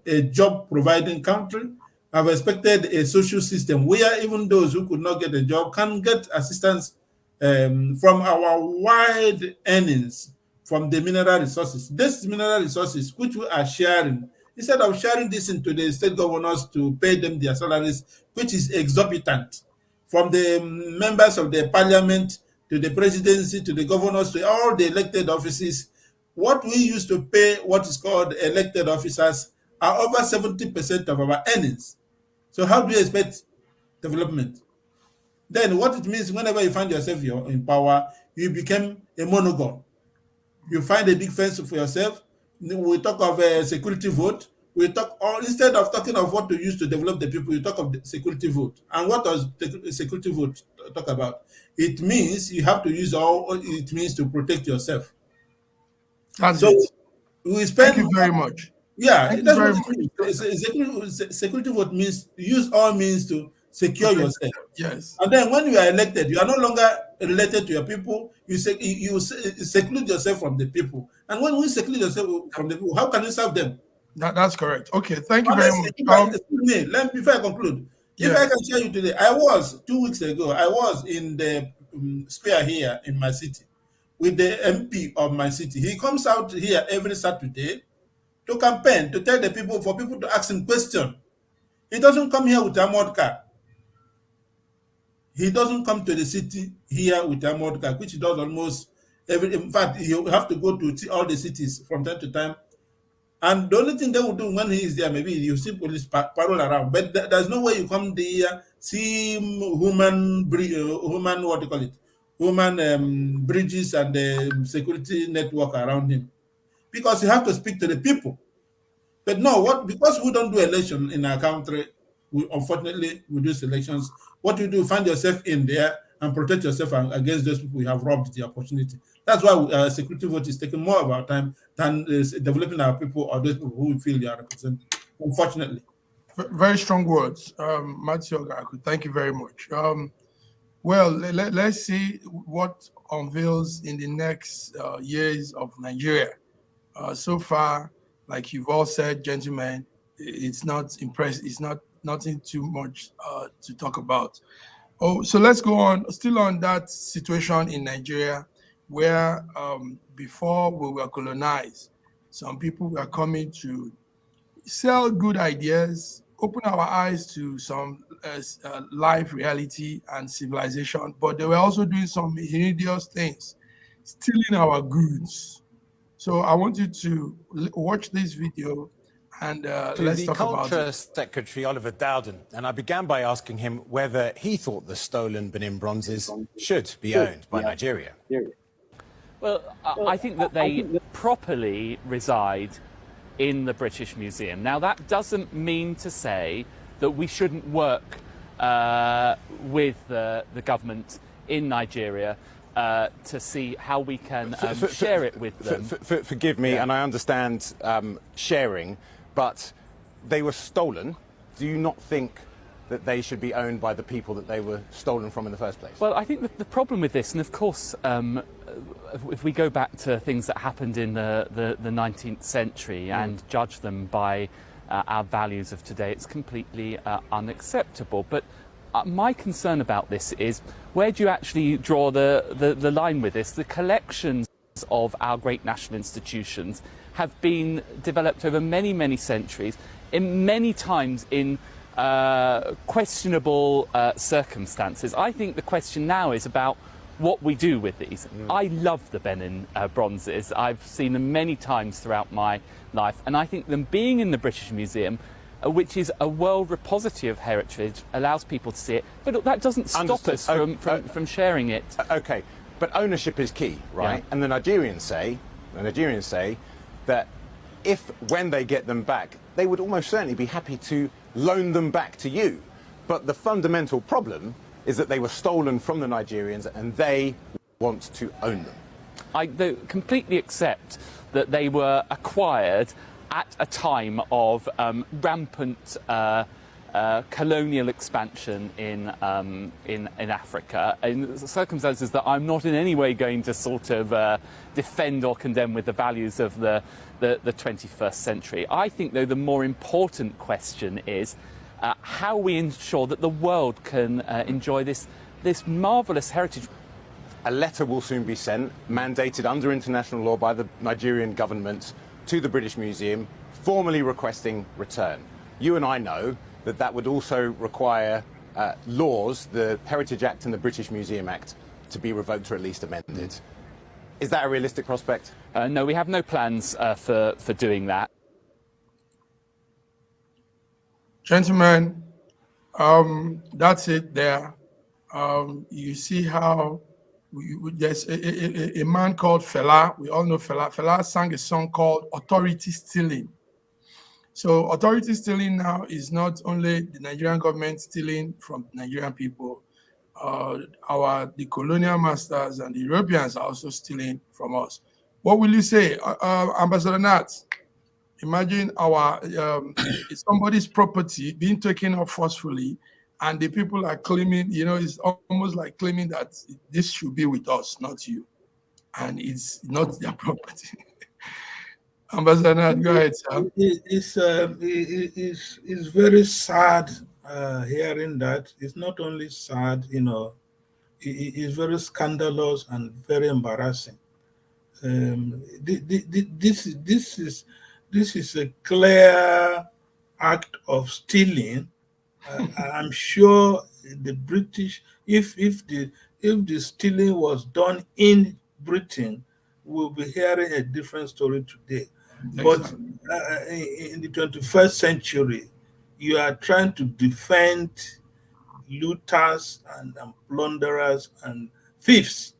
a job-providing country. I've expected a social system where even those who could not get a job can get assistance from our wide earnings from the mineral resources. These mineral resources, which we are sharing, instead of sharing this into the state governors to pay them their salaries, which is exorbitant, from the members of the parliament to the presidency to the governors to all the elected offices, what we used to pay what is called elected officers are over 70% of our earnings. So how do you expect development? Then what it means whenever you find yourself in power, you become a monogon. You find a big fence for yourself. We talk of a security vote. We talk, or instead of talking of what to use to develop the people, you talk of the security vote. And what does the security vote talk about? It means you have to use all it means to protect yourself. That's it. We spend. Thank you very much. Yeah, Thank that's you very what it means. Security vote means use all means to secure yourself. Yes. And then when you are elected, you are no longer related to your people. You seclude yourself from the people. And when we seclude yourself from the people, how can you serve them? That's correct. Okay, thank you Honestly, very much. Before I conclude, if I can share you today, 2 weeks ago, I was in the square here in my city with the MP of my city. He comes out here every Saturday to campaign, to tell the people, for people to ask him questions. He doesn't come here with a armored car. He doesn't come to the city here with a armored car, which he does almost every. In fact, you have to go to all the cities from time to time. And the only thing they will do when he is there, maybe you see police parole around. But there's no way you come there, see human what do you call it? Human bridges and the security network around him. because you have to speak to the people. But no, because we don't do election in our country, unfortunately we do elections. What you do, find yourself in there and protect yourself against those people who have robbed the opportunity. That's why security vote is taking more of our time than developing our people or those people who we feel they are representing, unfortunately. Very strong words, Matthew Ogaku. Thank you very much. Well, let's see what unveils in the next years of Nigeria. So far, like you've all said, gentlemen, it's not impressive. It's nothing too much to talk about. Oh, so let's go on. Still on that situation in Nigeria, where before we were colonized, some people were coming to sell good ideas, open our eyes to some life reality and civilization, but they were also doing some hideous things, stealing our goods. So I want you to watch this video and let's talk about it. The Culture Secretary, Oliver Dowden, and I began by asking him whether he thought the stolen Benin bronzes should be owned by Nigeria. Well, I think that they properly reside in the British Museum. Now, that doesn't mean to say that we shouldn't work with the government in Nigeria to see how we can share it with them. Forgive me, and I understand sharing, but they were stolen. Do you not think that they should be owned by the people that they were stolen from in the first place? Well, I think that the problem with this, and of course, if we go back to things that happened in the 19th century and judge them by our values of today, it's completely unacceptable. But my concern about this is, where do you actually draw the line with this? The collections of our great national institutions have been developed over many, many centuries, in many times in questionable circumstances. I think the question now is about what we do with these. I love the Benin bronzes. I've seen them many times throughout my life, and I think them being in the British Museum, which is a world repository of heritage, allows people to see it, but that doesn't stop us from sharing it. Okay, but ownership is key, right? Yeah. And the Nigerians say that when they get them back, they would almost certainly be happy to loan them back to you. But the fundamental problem is that they were stolen from the Nigerians and they want to own them. I completely accept that they were acquired at a time of rampant colonial expansion in Africa, in circumstances that I'm not in any way going to sort of defend or condemn with the values of the 21st century. I think, though, the more important question is how we ensure that the world can enjoy this marvellous heritage. A letter will soon be sent, mandated under international law by the Nigerian government, to the British Museum, formally requesting return. You and I know that that would also require laws, the Heritage Act and the British Museum Act, to be revoked or at least amended. Is that a realistic prospect? No, we have no plans for doing that. Gentlemen, that's it there. You see how there's a man called Fela. We all know Fela. Fela sang a song called Authority Stealing. So authority stealing now is not only the Nigerian government stealing from Nigerian people, the colonial masters and the Europeans are also stealing from us. What will you say, Ambassador Nat? Imagine somebody's property being taken up forcefully, and the people are claiming, it's almost like claiming that this should be with us, not you, and it's not their property. Ambassador Nat, go ahead, sir. It's very sad hearing that. It's not only sad, it's very scandalous and very embarrassing. This is a clear act of stealing. I'm sure the British, if the stealing was done in Britain, we'll be hearing a different story today. Exactly. But in the 21st century, you are trying to defend looters and plunderers and thieves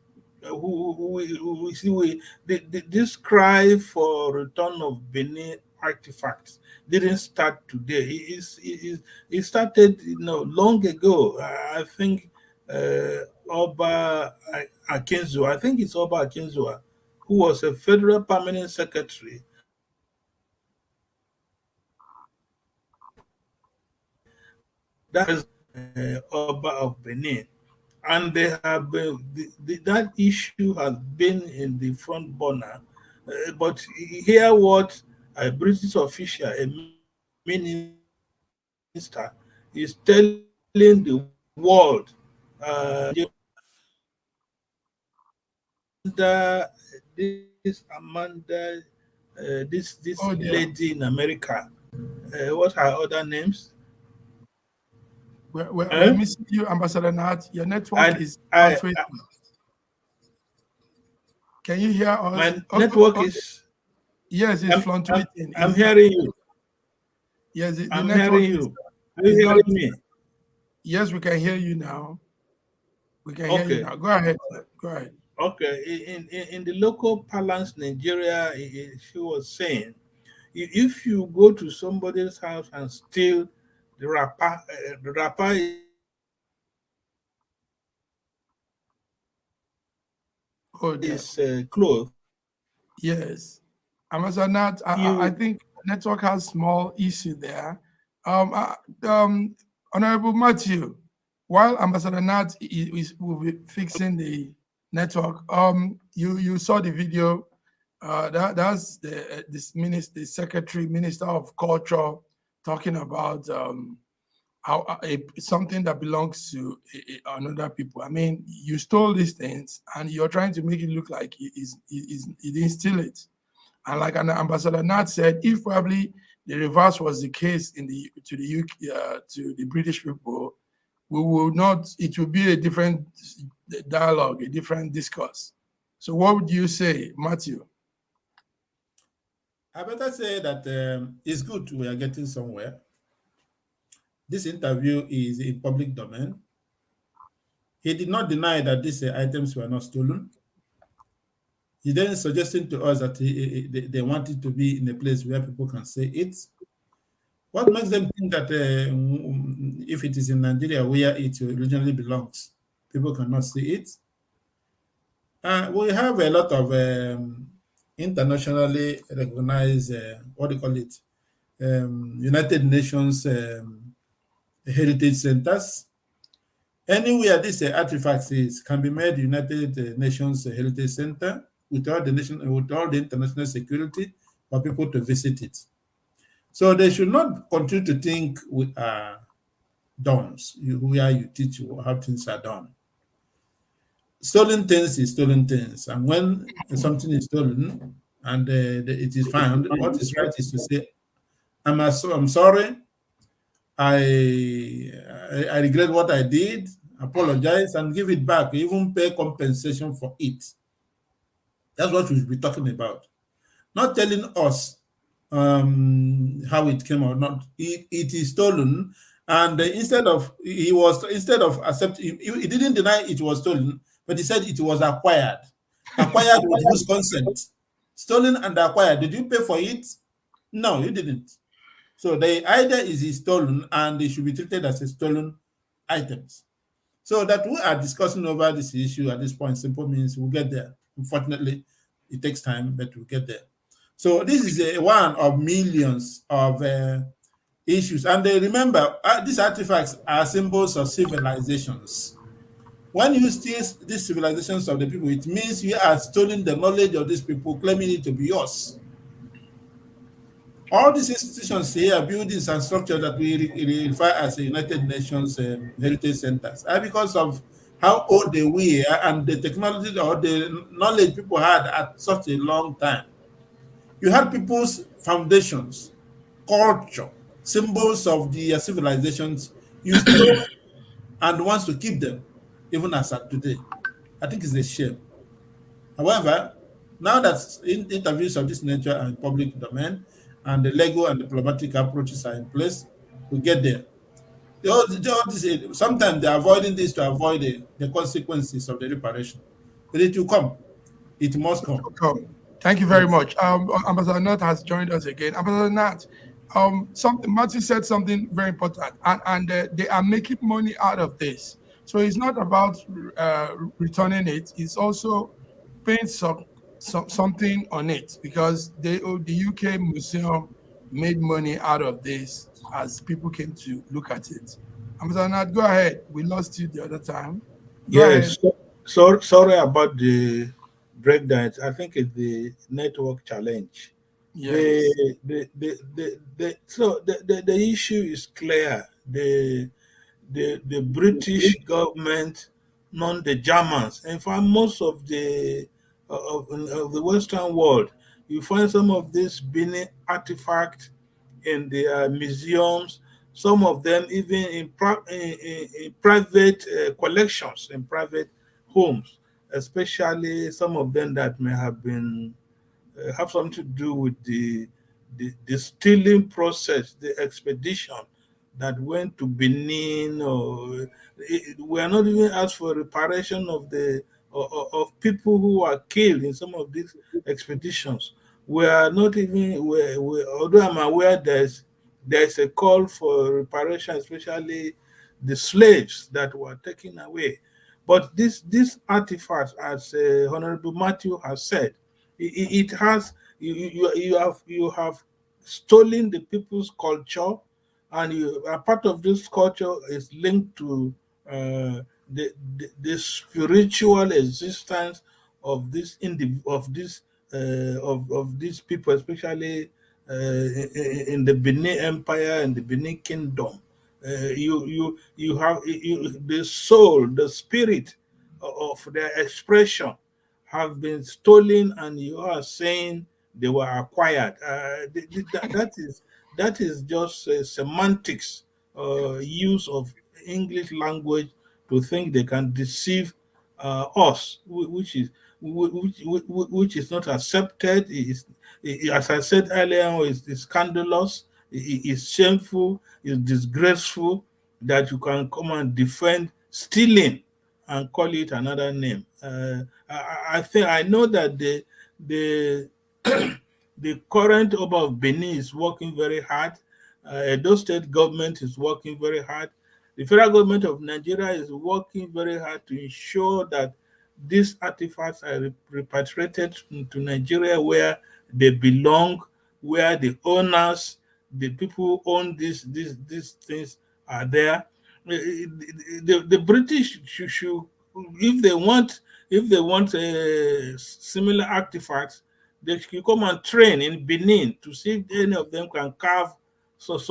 this cry for return of Benin artifacts didn't start today. It started, long ago. I think Oba Akinzo, I think it's Oba Akinzo, who was a federal permanent secretary. That is Oba of Benin. And they have been, that issue has been in the front burner. But hear what a British official, a minister, is telling the world. Amanda, this Oh, dear. lady in America, what are her other names? We're missing you, Ambassador Nat. Your network is fluctuating. Can you hear us? My network is. Yes, it's fluctuating. I'm hearing you. Yes, the I'm network hearing you. Are is you not. hearing me? Yes, we can hear you now. We can hear you now. Go ahead. Go ahead. Okay. In the local parlance, Nigeria, she was saying, if you go to somebody's house and steal the wrapper is clothes. Yes. Ambassador Nat, I think network has small issue there. Honorable Matthew, while Ambassador Nat will be fixing the network, you saw the video. That's the Secretary, Minister of Culture, talking about something that belongs to another people. I mean, you stole these things, and you're trying to make it look like he didn't steal it. And like Ambassador Nat said, if probably the reverse was the case to the British people, we will not. It will be a different dialogue, a different discourse. So, what would you say, Matthew? I better say that it's good we are getting somewhere. This interview is in public domain. He did not deny that these items were not stolen. He then suggesting to us that they wanted to be in a place where people can say it. What makes them think that if it is in Nigeria where it originally belongs, people cannot see it? We have a lot of internationally recognized, what do you call it, United Nations heritage centers. Anywhere this artifacts can be made United Nations Heritage Center with all the international security for people to visit it. So they should not continue to think we are dons, where you teach how things are done. Stolen things is stolen things, and when something is stolen and it is found, what is right is to say, I'm sorry, I regret what I did, apologize, and give it back, even pay compensation for it. That's what we should be talking about. Not telling us how it came or not. It is stolen, and instead of accepting, he didn't deny it was stolen, but he said it was acquired. Acquired with whose consent? Stolen and acquired. Did you pay for it? No, you didn't. So the idea is it's stolen, and they should be treated as a stolen items. So that we are discussing over this issue at this point simple means we'll get there. Unfortunately, it takes time, but we'll get there. So this is one of millions of issues. And remember, these artifacts are symbols of civilizations. When you steal these civilizations of the people, it means you are stealing the knowledge of these people, claiming it to be yours. All these institutions here, buildings and structures that we refer as the United Nations Heritage Centers, are because of how old they were and the technology or the knowledge people had at such a long time. You had people's foundations, culture, symbols of the civilizations used to and wants to keep them, even as at today. I think it's a shame. However, now that interviews of this nature are in public domain and the legal and diplomatic approaches are in place, we get there. Sometimes they're avoiding this to avoid the consequences of the reparation. but it will come. It must come. Welcome. Thank you very Yes. much. Ambassador Nat has joined us again. Ambassador Nat, Matthew said something very important, and they are making money out of this. So it's not about returning it; it's also paying something on it, because the UK Museum made money out of this as people came to look at it. Ambassador Nat, go ahead. We lost you the other time. Go ahead. Yes, so sorry about the breakdowns. I think it's the network challenge. Yes. The issue is clear. The British government, not the Germans. In fact, most of the Western world, you find some of these Benin artifacts in their museums. Some of them even in private collections, in private homes, especially some of them that may have been have something to do with the stealing process, the expedition that went to Benin, or we are not even asked for reparation of the of people who are killed in some of these expeditions. We are not even, although I'm aware there's a call for reparation, especially the slaves that were taken away. But this artifact, as Honorable Matthew has said, it has you have stolen the people's culture, and a part of this culture is linked to the spiritual existence of of these people, especially in the Benin Empire and the Benin Kingdom. You have the soul, the spirit of their expression have been stolen, and you are saying they were acquired. That is just semantics, use of English language to think they can deceive us, which is not accepted. As I said earlier, it's scandalous. It's shameful. It's disgraceful that you can come and defend stealing and call it another name. I think I know that the the current Oba of Benin is working very hard. Edo State government is working very hard. The federal government of Nigeria is working very hard to ensure that these artifacts are repatriated to Nigeria, where they belong, where the owners, the people who own these things are there. The British should, if they want similar artifacts, they should come and train in Benin to see if any of them can carve such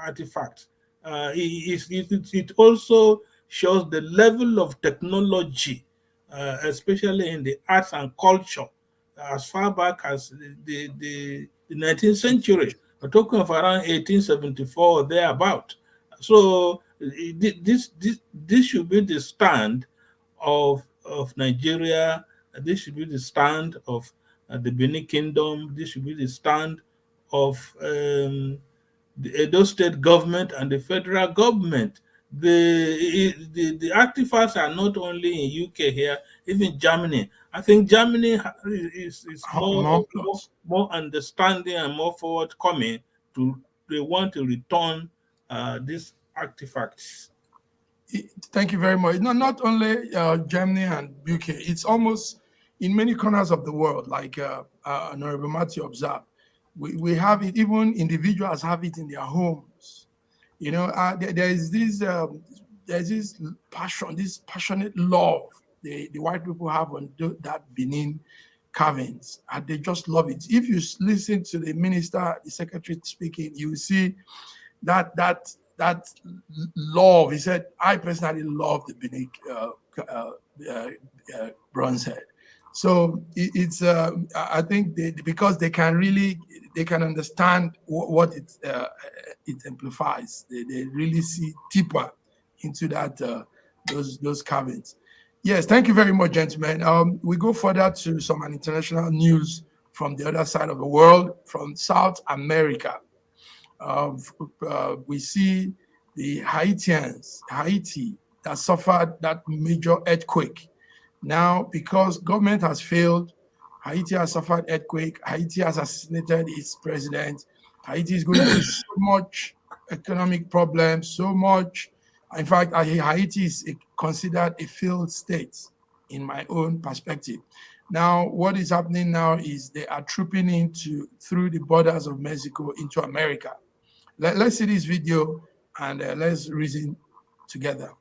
artifacts. It also shows the level of technology, especially in the arts and culture, as far back as the 19th century. We're talking of around 1874 or thereabout. So this should be the stand of Nigeria. This should be the stand of the Benin Kingdom. This should be the stand of the Edo State government and the federal government. The artifacts are not only in UK here, even Germany. I think Germany is more understanding and more forthcoming to they want to return these artifacts. Thank you very much. No, not only Germany and UK, it's almost in many corners of the world, like Honorable Matthew observed. We have it, even individuals have it in their homes. You know, there's this passion, this passionate love the white people have on that Benin carvings, and they just love it. If you listen to the minister, the secretary speaking, you will see that love. He said, I personally love the Benin bronze head. So it's I think because they can understand what it amplifies. They really see deeper into that those carvings. Yes, thank you very much, gentlemen. We go further to some international news from the other side of the world, from South America. We see the Haiti that suffered that major earthquake. Now, because government has failed, Haiti has suffered earthquake, Haiti has assassinated its president, Haiti is going through so much economic problems, so much. In fact, Haiti is considered a failed state in my own perspective. Now, what is happening now is they are trooping through the borders of Mexico into America. Let's see this video and let's reason together.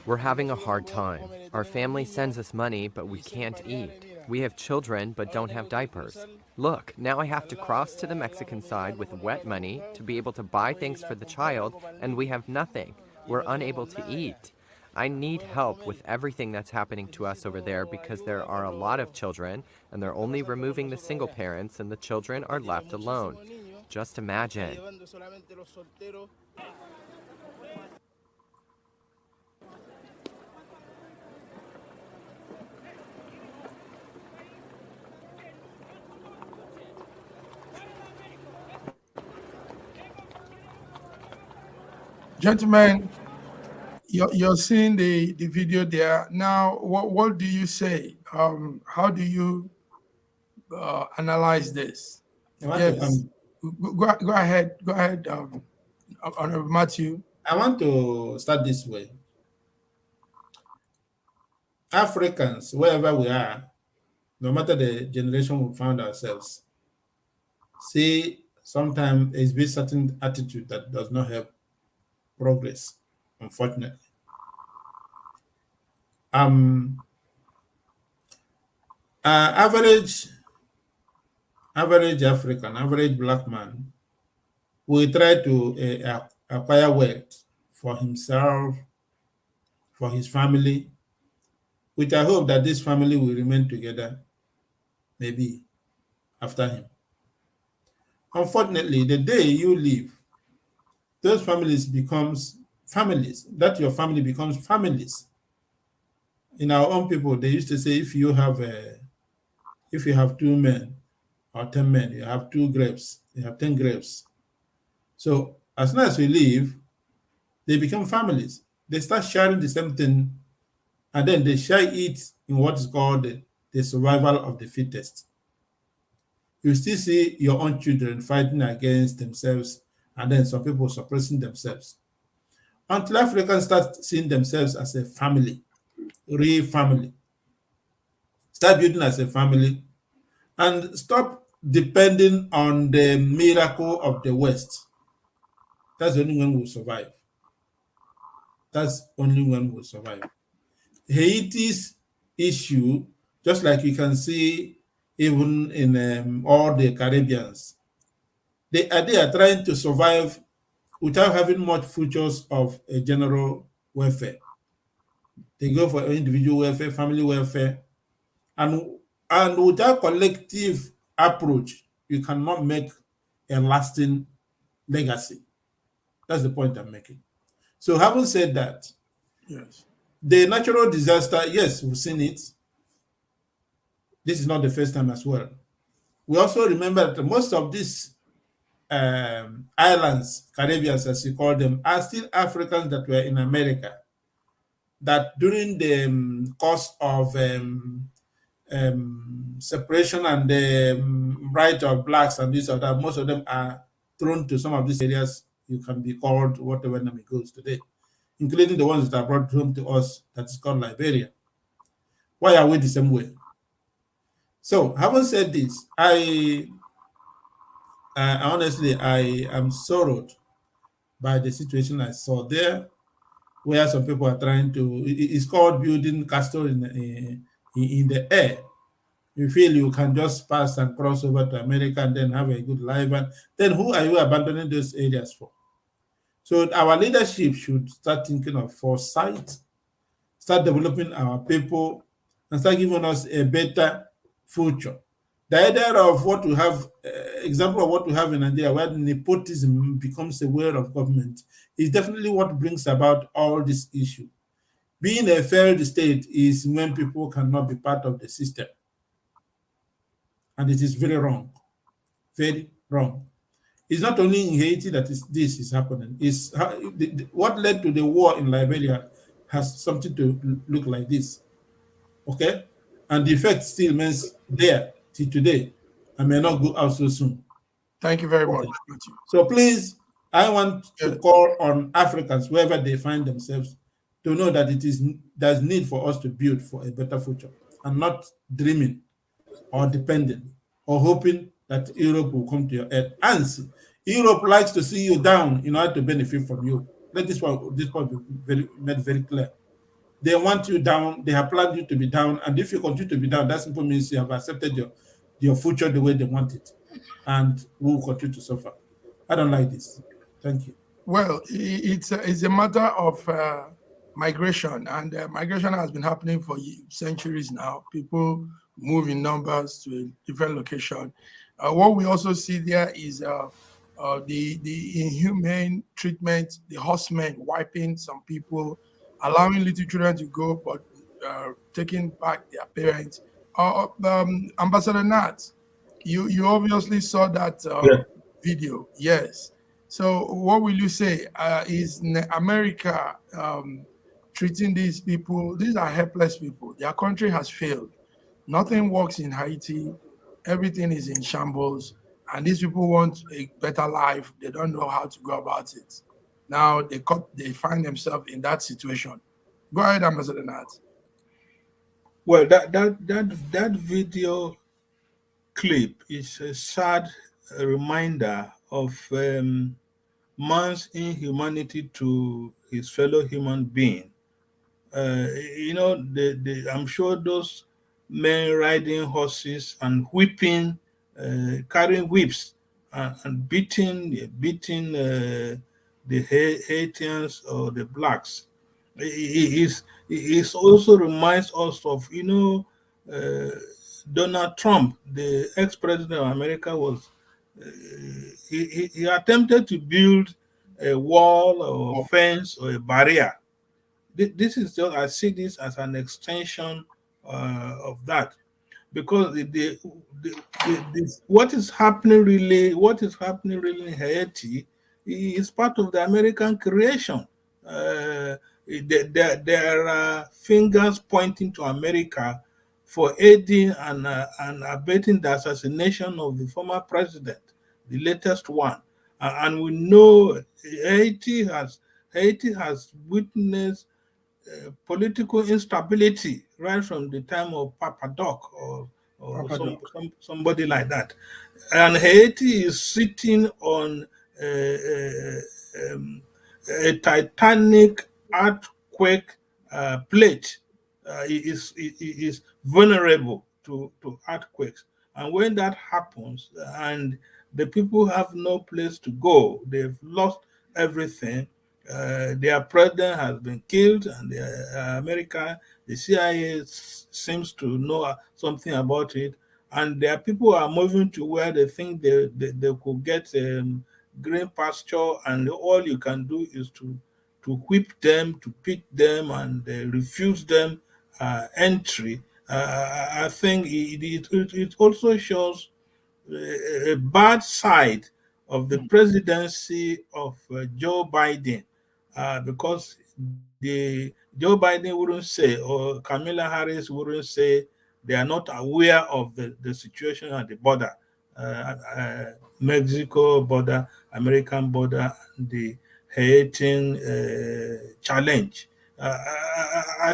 We're having a hard time. Our family sends us money, but we can't eat. We have children, but don't have diapers. Look, now I have to cross to the Mexican side with wet money to be able to buy things for the child, and we have nothing. We're unable to eat. I need help with everything that's happening to us over there because there are a lot of children, and they're only removing the single parents, and the children are left alone. Just imagine. Gentlemen, you're seeing the video there. Now, what do you say? How do you analyze this? Yes. Go ahead, Honorable Matthew. I want to start this way. Africans, wherever we are, no matter the generation we found ourselves, see sometimes there's been certain attitude that does not help progress, unfortunately. Average African, average black man will try to acquire wealth for himself, for his family, which I hope that this family will remain together, maybe after him. Unfortunately, the day you leave, those families becomes families. That your family becomes families. In our own people, they used to say, if you have 2 men or 10 men, you have 2 grapes, you have 10 grapes. So as soon as we leave, they become families. They start sharing the same thing, and then they share it in what is called the survival of the fittest. You still see your own children fighting against themselves, and then some people suppressing themselves. Until Africans start seeing themselves as a family, real family. Start building as a family, and stop depending on the miracle of the West. That's the only one who will survive. That's only one who will survive. Haiti's issue, just like you can see even in all the Caribbeans, they are trying to survive without having much features of a general welfare. They go for individual welfare, family welfare, and without collective approach, you cannot make a lasting legacy. That's the point I'm making. So having said that, yes, the natural disaster, yes, we've seen it. This is not the first time as well. We also remember that most of these islands, Caribbeans as you call them, are still Africans that were in America. That during the course of separation and the right of blacks and this or that, most of them are thrown to some of these areas. You can be called whatever name it goes today, including the ones that are brought home to us, that is called Liberia. Why are we the same way? So, having said this, I honestly am sorrowed by the situation I saw there, where some people are trying to, it's called building castle in the air. You feel you can just pass and cross over to America and then have a good life. And then who are you abandoning those areas for? So our leadership should start thinking of foresight, start developing our people, and start giving us a better future. The idea of what we have, example of what we have in Nigeria, where nepotism becomes a way of government, is definitely what brings about all this issue. Being a failed state is when people cannot be part of the system. And it is very wrong. Very wrong. It's not only in Haiti that this is happening. It's what led to the war in Liberia has something to look like this. Okay? And the effect still remains there till today. I may not go out so soon. Thank you very much, Matthew. So please, I want to call on Africans, wherever they find themselves, to know that there's need for us to build for a better future and not dreaming or depending or hoping that Europe will come to your aid. And Europe likes to see you down in order to benefit from you. Let this point be made very clear. They want you down. They have planned you to be down. And if you continue to be down, that simply means you have accepted your future the way they want it. And we will continue to suffer. I don't like this. Thank you. Well, it's a matter of migration, and migration has been happening for centuries now. People move in numbers to a different location. What we also see there is the inhumane treatment, the horsemen wiping some people, allowing little children to go, but taking back their parents. Ambassador Nat, you obviously saw that video, yes. So what will you say? Is America treating these people? These are helpless people. Their country has failed. Nothing works in Haiti. Everything is in shambles. And these people want a better life. They don't know how to go about it. Now they find themselves in that situation. Go ahead, Ambassador Nat. Well, that video clip is a sad reminder of man's inhumanity to his fellow human being. I'm sure those men riding horses and whipping, carrying whips and beating the Haitians or the blacks. It also reminds us of, Donald Trump, the ex-president of America, was he attempted to build a wall or fence or a barrier. This is just, I see this as an extension of that, because what is happening really in Haiti is part of the American creation. There are fingers pointing to America for aiding and abetting the assassination of the former president, the latest one. And we know Haiti has witnessed political instability right from the time of Papa Doc or somebody like that. And Haiti is sitting on a titanic earthquake plate. It is vulnerable to earthquakes. And when that happens and the people have no place to go, they've lost everything. Their president has been killed, and America, the CIA seems to know something about it. And their people are moving to where they think they could get green pasture, and all you can do is to whip them, to beat them, and refuse them entry. I think it also shows a bad side of the presidency of Joe Biden, because Joe Biden wouldn't say, or Kamala Harris wouldn't say, they are not aware of the situation at the border, Mexico border, American border, the Haitian challenge.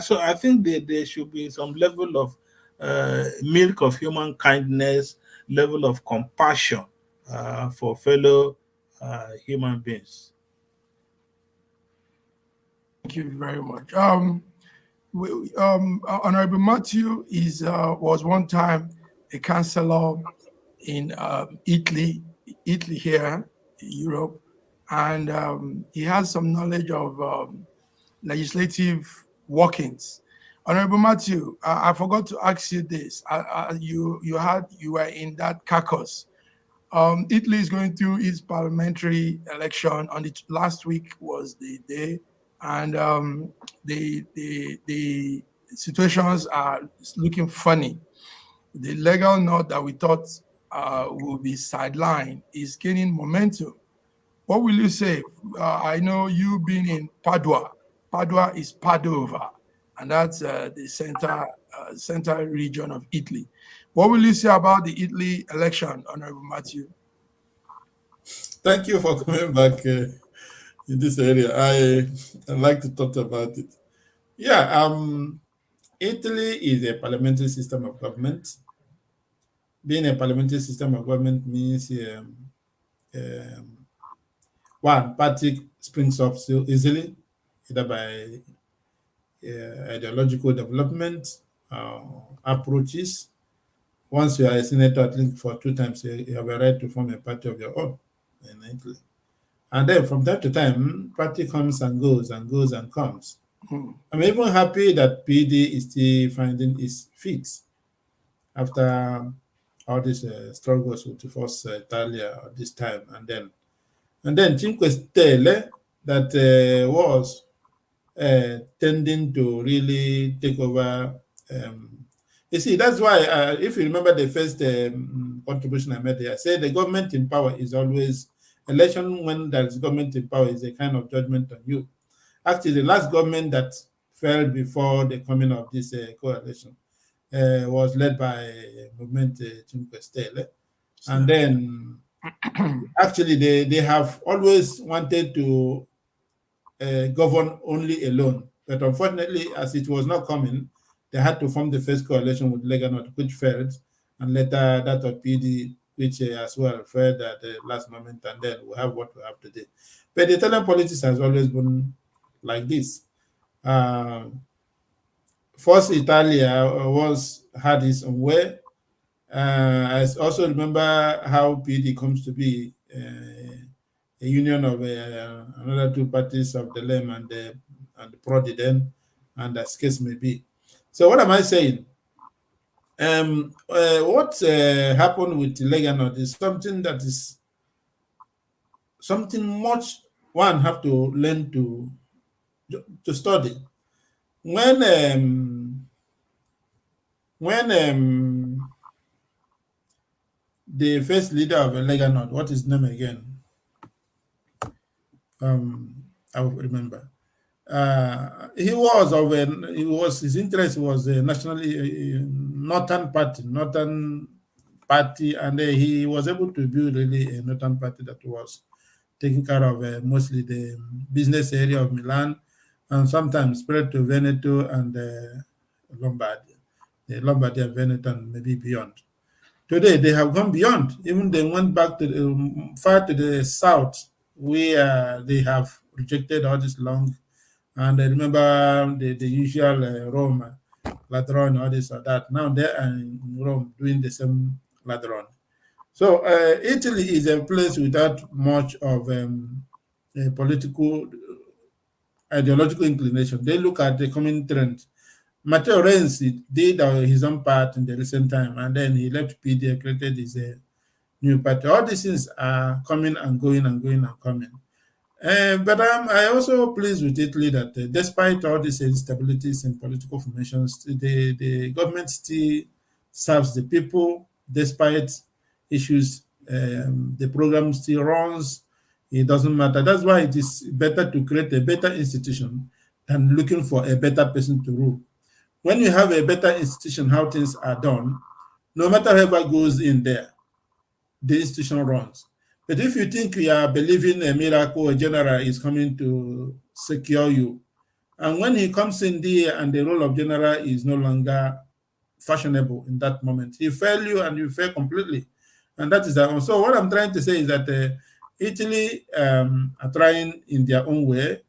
So I think there should be some level of milk of human kindness, level of compassion for fellow human beings. Thank you very much. Honorable Matthew was one time a counselor in Italy here, Europe, and he has some knowledge of legislative workings. Honorable Matthew, I forgot to ask you this. You were in that caucus. Italy is going through its parliamentary election. On the last week was the day, and the situations are looking funny. The legal note that we thought will be sidelined is gaining momentum. What will you say? I know you being in Padua. Padua is Padova, and that's the center region of Italy. What will you say about the Italy election, Honorable Matthew? Thank you for coming back in this area. I like to talk about it. Yeah, Italy is a parliamentary system of government. Being a parliamentary system of government means one party springs up so easily, either by ideological development approaches. Once you are a senator, at least for 2 times, you have a right to form a party of your own in Italy. And then from time to time, party comes and goes and goes and comes. I'm even happy that PD is still finding its feet after all these struggles with the first Italia at this time. And then Cinque Stelle that was tending to really take over. You see, that's why, if you remember the first contribution I made here, I said the government in power is always, election when there's government in power is a kind of judgment on you. Actually, the last government that fell before the coming of this coalition was led by movement Cinque Stelle. And then, actually, they have always wanted to govern only alone. But unfortunately, as it was not coming, they had to form the first coalition with Lega Nord, which failed, and later that of PD, which as well failed at the last moment, and then we have what we have today. But the Italian politics has always been like this. First, Italia had its own way. I also remember how PD comes to be a union of another 2 parties of the LEM and the Prodi then, and as case may be. So what am I saying? What happened with Lega Nord is something that is something much one have to learn to study. When the first leader of Lega Nord, what is his name again? I will remember. His interest was a nationally northern party, and he was able to build really a northern party that was taking care of mostly the business area of Milan, and sometimes spread to Veneto and Lombardy, and Veneto, and maybe beyond. Today they have gone beyond. Even they went back to far to the south, where they have rejected all this long. And I remember the usual Rome, Ladron, all this or that. Now they are in Rome doing the same Ladron. So Italy is a place without much of a political, ideological inclination. They look at the common trend. Matteo Renzi did his own part in the recent time, and then he left PD and created his new party. All these things are coming and going and going and coming. But I also pleased with Italy that despite all these instabilities in political formations, the government still serves the people. Despite issues, the program still runs. It doesn't matter. That's why it is better to create a better institution than looking for a better person to rule. When you have a better institution, how things are done, no matter whoever goes in there, the institution runs. But if you think you are believing a miracle, a general is coming to secure you, and when he comes in there and the role of general is no longer fashionable in that moment, he fail you and you fail completely. And that is that. So what I'm trying to say is that Italy are trying in their own way,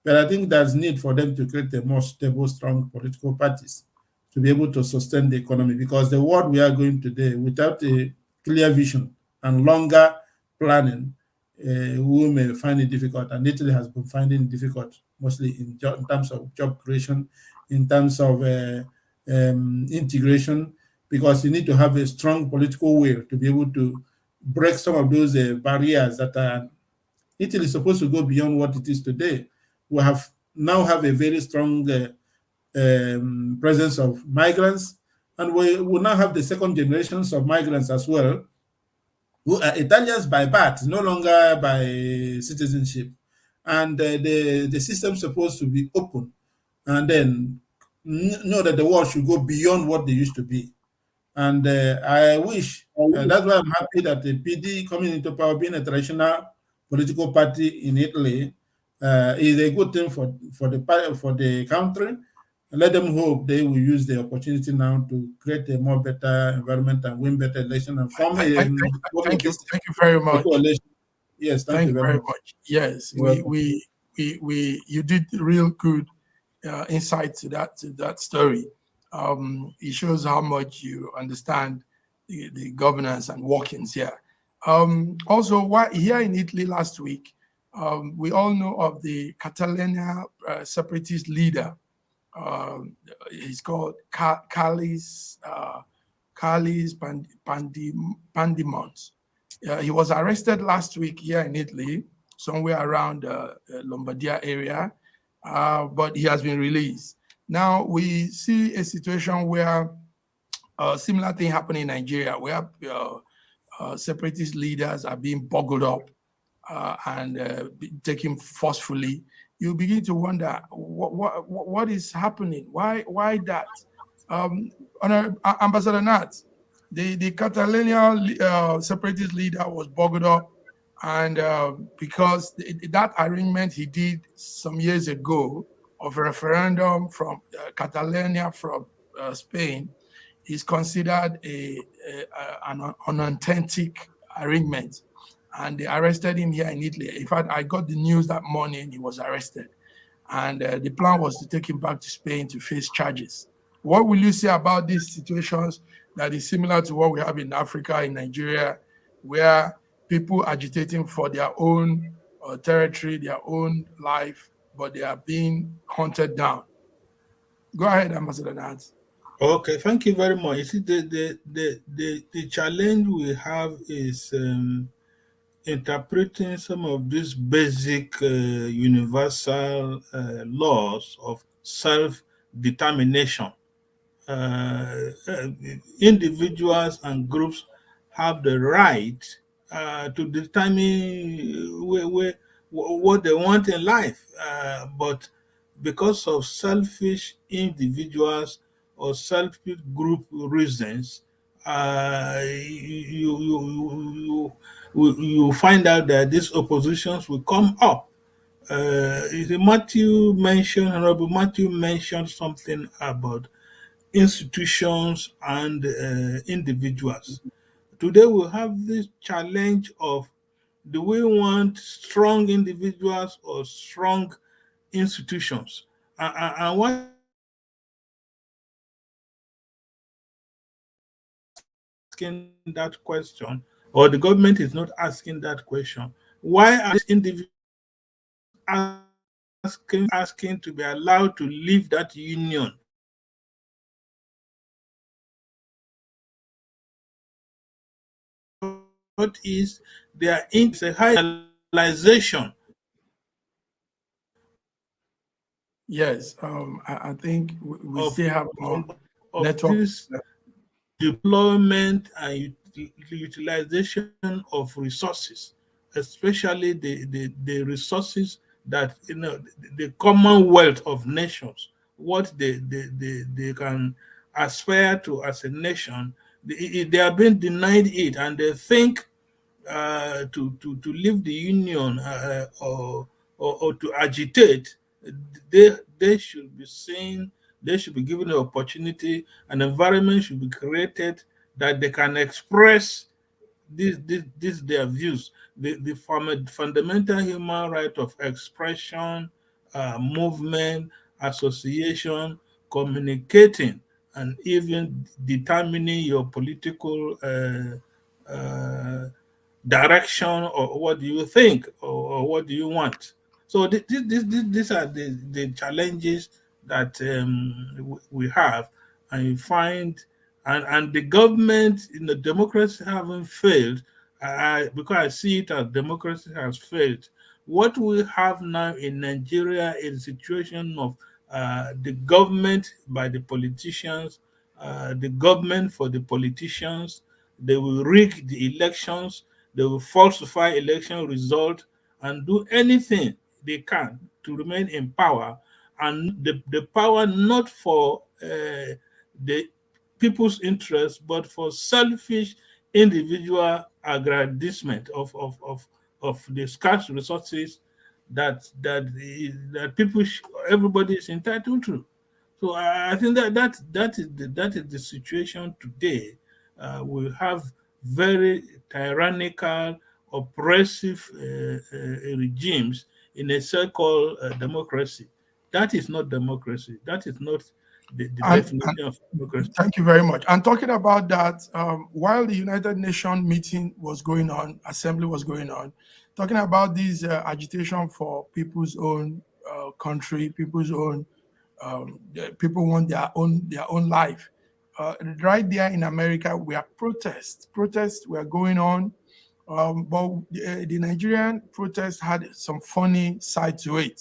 but I think there's need for them to create a more stable, strong political parties to be able to sustain the economy, because the world we are going today, without a clear vision and longer planning, we may find it difficult, and Italy has been finding it difficult, mostly in terms of job creation, in terms of integration, because you need to have a strong political will to be able to break some of those barriers that are. Italy is supposed to go beyond what it is today. We now have a very strong presence of migrants, and we will now have the second generations of migrants as well, who are Italians by birth, no longer by citizenship. And the system is supposed to be open, and then know that the world should go beyond what they used to be. And I wish, that's why I'm happy that the PD coming into power, being a traditional political party in Italy, is a good thing for the country. Let them hope they will use the opportunity now to create a more better environment and win better election and form a thank you very much. coalition. Yes, thank you very much. Yes, you did real good insight to that story. It shows how much you understand the governance and workings here. Also, here in Italy last week, we all know of the Catalonia separatist leader. He's called Carles Pandimont. He was arrested last week here in Italy, somewhere around Lombardia area, but he has been released. Now we see a situation where a similar thing happened in Nigeria, where separatist leaders are being boggled up and taken forcefully. You begin to wonder what is happening. Why that? Ambassador Nat, the Catalonia separatist leader was boggled up, and because that arrangement he did some years ago of a referendum from Catalonia from Spain is considered an unauthentic arrangement. And they arrested him here in Italy. In fact, I got the news that morning he was arrested. And the plan was to take him back to Spain to face charges. What will you say about these situations that is similar to what we have in Africa, in Nigeria, where people agitating for their own territory, their own life, but they are being hunted down? Go ahead, Ambassador Nats. Okay, thank you very much. You see, the challenge we have is interpreting some of these basic universal laws of self-determination. Individuals and groups have the right to determine what they want in life, but because of selfish individuals or selfish group reasons, you find out that these oppositions will come up. Honorable Matthew mentioned something about institutions and individuals. Today we have this challenge of, do we want strong individuals or strong institutions? And what asking that question, or the government is not asking that question. Why are these individuals asking to be allowed to leave that union? What is their internationalization? Yes, I think we still have more of network. This deployment and utilization of resources, especially the resources that, the commonwealth of nations, what they can aspire to as a nation, they are being denied it, and they think to leave the union or to agitate, they should be seen, they should be given the opportunity, an environment should be created that they can express their views. The fundamental human right of expression, movement, association, communicating, and even determining your political direction, or what do you think, or what do you want. So these are the challenges that we have, and you find, and the government, democracy haven't failed. Because I see it as democracy has failed. What we have now in Nigeria is a situation of the government by the politicians, the government for the politicians. They will rig the elections, they will falsify election result, and do anything they can to remain in power, and the power not for the people's interest, but for selfish individual aggrandizement of the scarce resources that everybody is entitled to. So I think that is the situation today. We have very tyrannical, oppressive regimes in a so-called democracy. That is not democracy. That is not the definition of democracy. Thank you very much. And talking about that, while the United Nations meeting was going on, assembly was going on, talking about this agitation for people's own country, people's own, people want their own life. Right there in America, we have protests were going on, but the Nigerian protests had some funny side to it.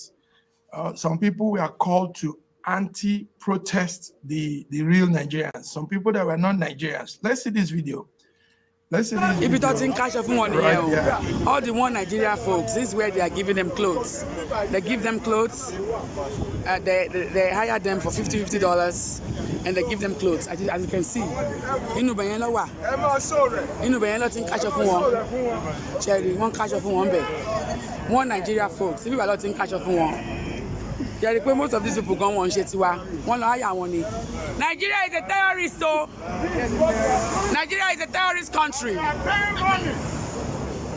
Some people were called to anti-protest the real Nigerians. Some people that were not Nigerians. Let's see this video. If it doesn't catch up on all the one Nigeria folks, this is where they are giving them clothes. They give them clothes. They hire them for $50, and they give them clothes. As you can see, Inu Bayelo think catch up on one. Cherry, one catch up on one bed. One Nigeria folks. If you are not in catch up on one. Most of these people go on Shetiwa. Nigeria is a terrorist, so Nigeria is a terrorist country.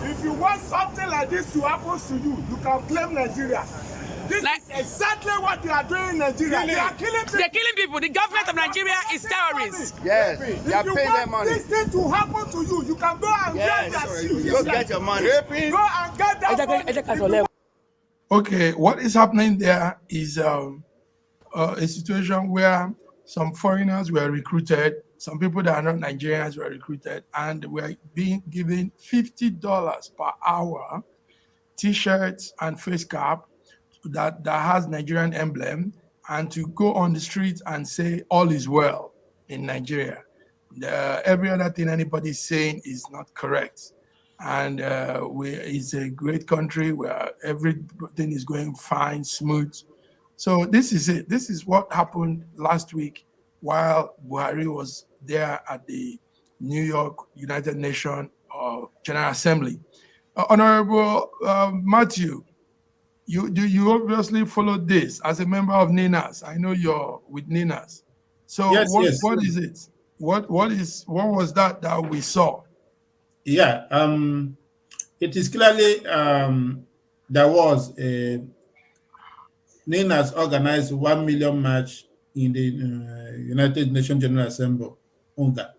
If you want something like this to happen to you, you can claim Nigeria. This is exactly what they are doing in Nigeria. They are killing people. They're killing people. The government of Nigeria is terrorists. Yes, they are paying their money. If you want this thing to happen to you, you can go and get that shit. Go get your money. Go and get that money. Okay, what is happening there is a situation where some foreigners were recruited, some people that are not Nigerians were recruited, and were being given $50 per hour, T-shirts and face cap that has Nigerian emblem, and to go on the streets and say all is well in Nigeria. Every other thing anybody's saying is not correct. And it's a great country where everything is going fine, smooth. So this is it. This is what happened last week while Buhari was there at the New York United Nations General Assembly. Honorable Matthew, you obviously followed this as a member of NINAS. I know you're with NINAS. So yes, what is it? What was that we saw? Yeah, it is clearly there was a NINAS organized 1 million march in the United Nations General Assembly, UNGA.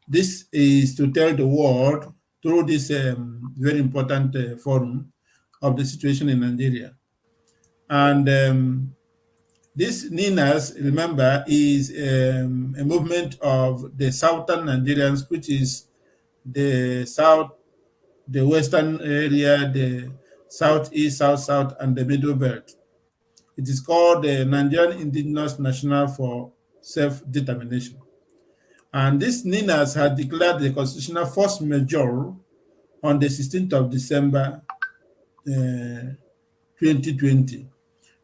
This is to tell the world through this very important forum of the situation in Nigeria. And this NINAS, remember, is a movement of the southern Nigerians, which is the south, the western area, the southeast, south, and the middle belt. It is called the Nigerian Indigenous National for Self-Determination. And this NINAS had declared the constitutional force majeure on the 16th of December 2020.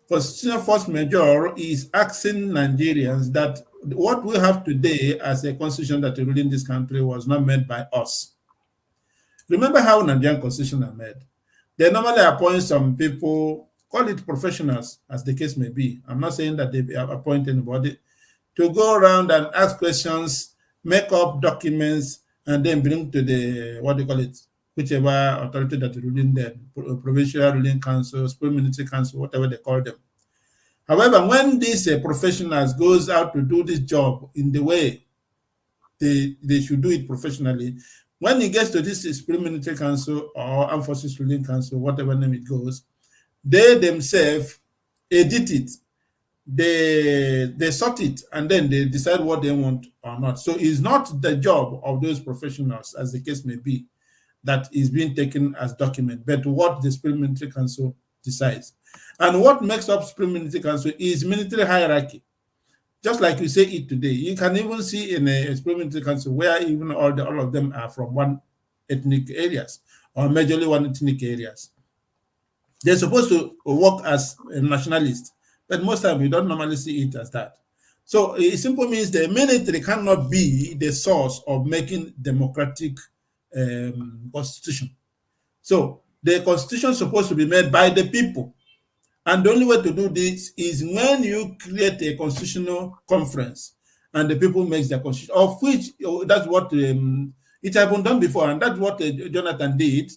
Constitutional force majeure is asking Nigerians that what we have today as a constitution that is ruling this country was not made by us. Remember how Nigerian constitutions are made. They normally appoint some people, call it professionals, as the case may be. I'm not saying that they appoint anybody, to go around and ask questions, make up documents, and then bring to the, what they call it, whichever authority that is ruling them, provincial ruling council, supreme military council, whatever they call them. However, when these professionals goes out to do this job in the way they should do it professionally, when it gets to this Supreme Military Council or Armed Forces Ruling Council, whatever name it goes, they themselves edit it. They sort it, and then they decide what they want or not. So it's not the job of those professionals, as the case may be, that is being taken as document, but what the Supreme Military Council decides. And what makes up Supreme Military Council is military hierarchy. Just like we say it today, you can even see in a Supreme Military Council where even all of them are from one ethnic areas or majorly one ethnic areas. They're supposed to work as a nationalist, but most times we don't normally see it as that. So it simply means the military cannot be the source of making democratic constitution. So the constitution is supposed to be made by the people. And the only way to do this is when you create a constitutional conference and the people make their constitution, of which that's what it had been done before, and that's what Jonathan did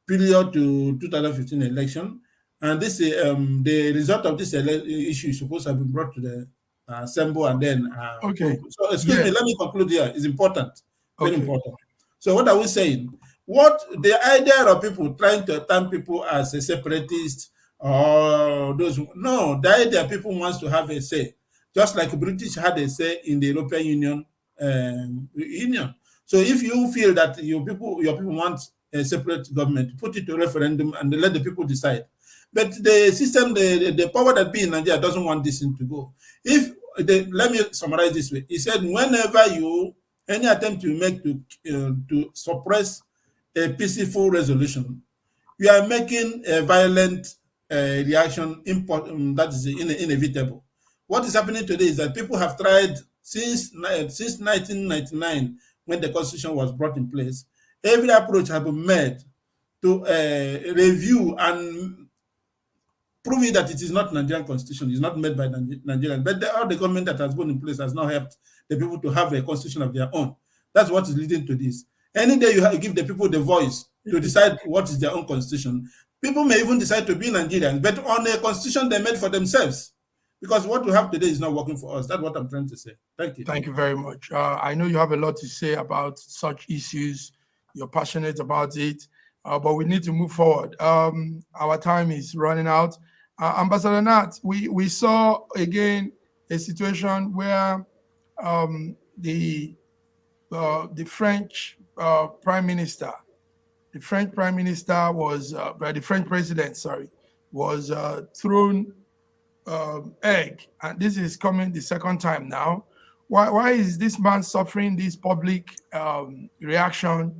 period to 2015 election. And this the result of this issue is supposed to have been brought to the Assembly and then okay. So excuse me, let me conclude here. It's important, very important. So what are we saying? What the idea of people trying to term people as a separatist or those no, the idea people wants to have a say, just like British had a say in the European Union. So if you feel that your people want a separate government, put it to referendum and let the people decide. But the system, the power that be in Nigeria doesn't want this thing to go. Let me summarize this way. He said, whenever any attempt you make to suppress a peaceful resolution, you are making a violent reaction that is inevitable. What is happening today is that people have tried since 1999, when the constitution was brought in place, every approach has been made to review and proving that it is not Nigerian constitution, it's not made by Nigerians, but the government that has been in place has now helped the people to have a constitution of their own. That's what is leading to this. Any day you give the people the voice to decide what is their own constitution, people may even decide to be Nigerians, but on a constitution they made for themselves. Because what we have today is not working for us. That's what I'm trying to say. Thank you. Thank you very much. I know you have a lot to say about such issues. You're passionate about it, but we need to move forward. Our time is running out. Ambassador Nat, we saw again a situation where the French Prime Minister, the French President, was thrown egg, and this is coming the second time now. Why is this man suffering this public reaction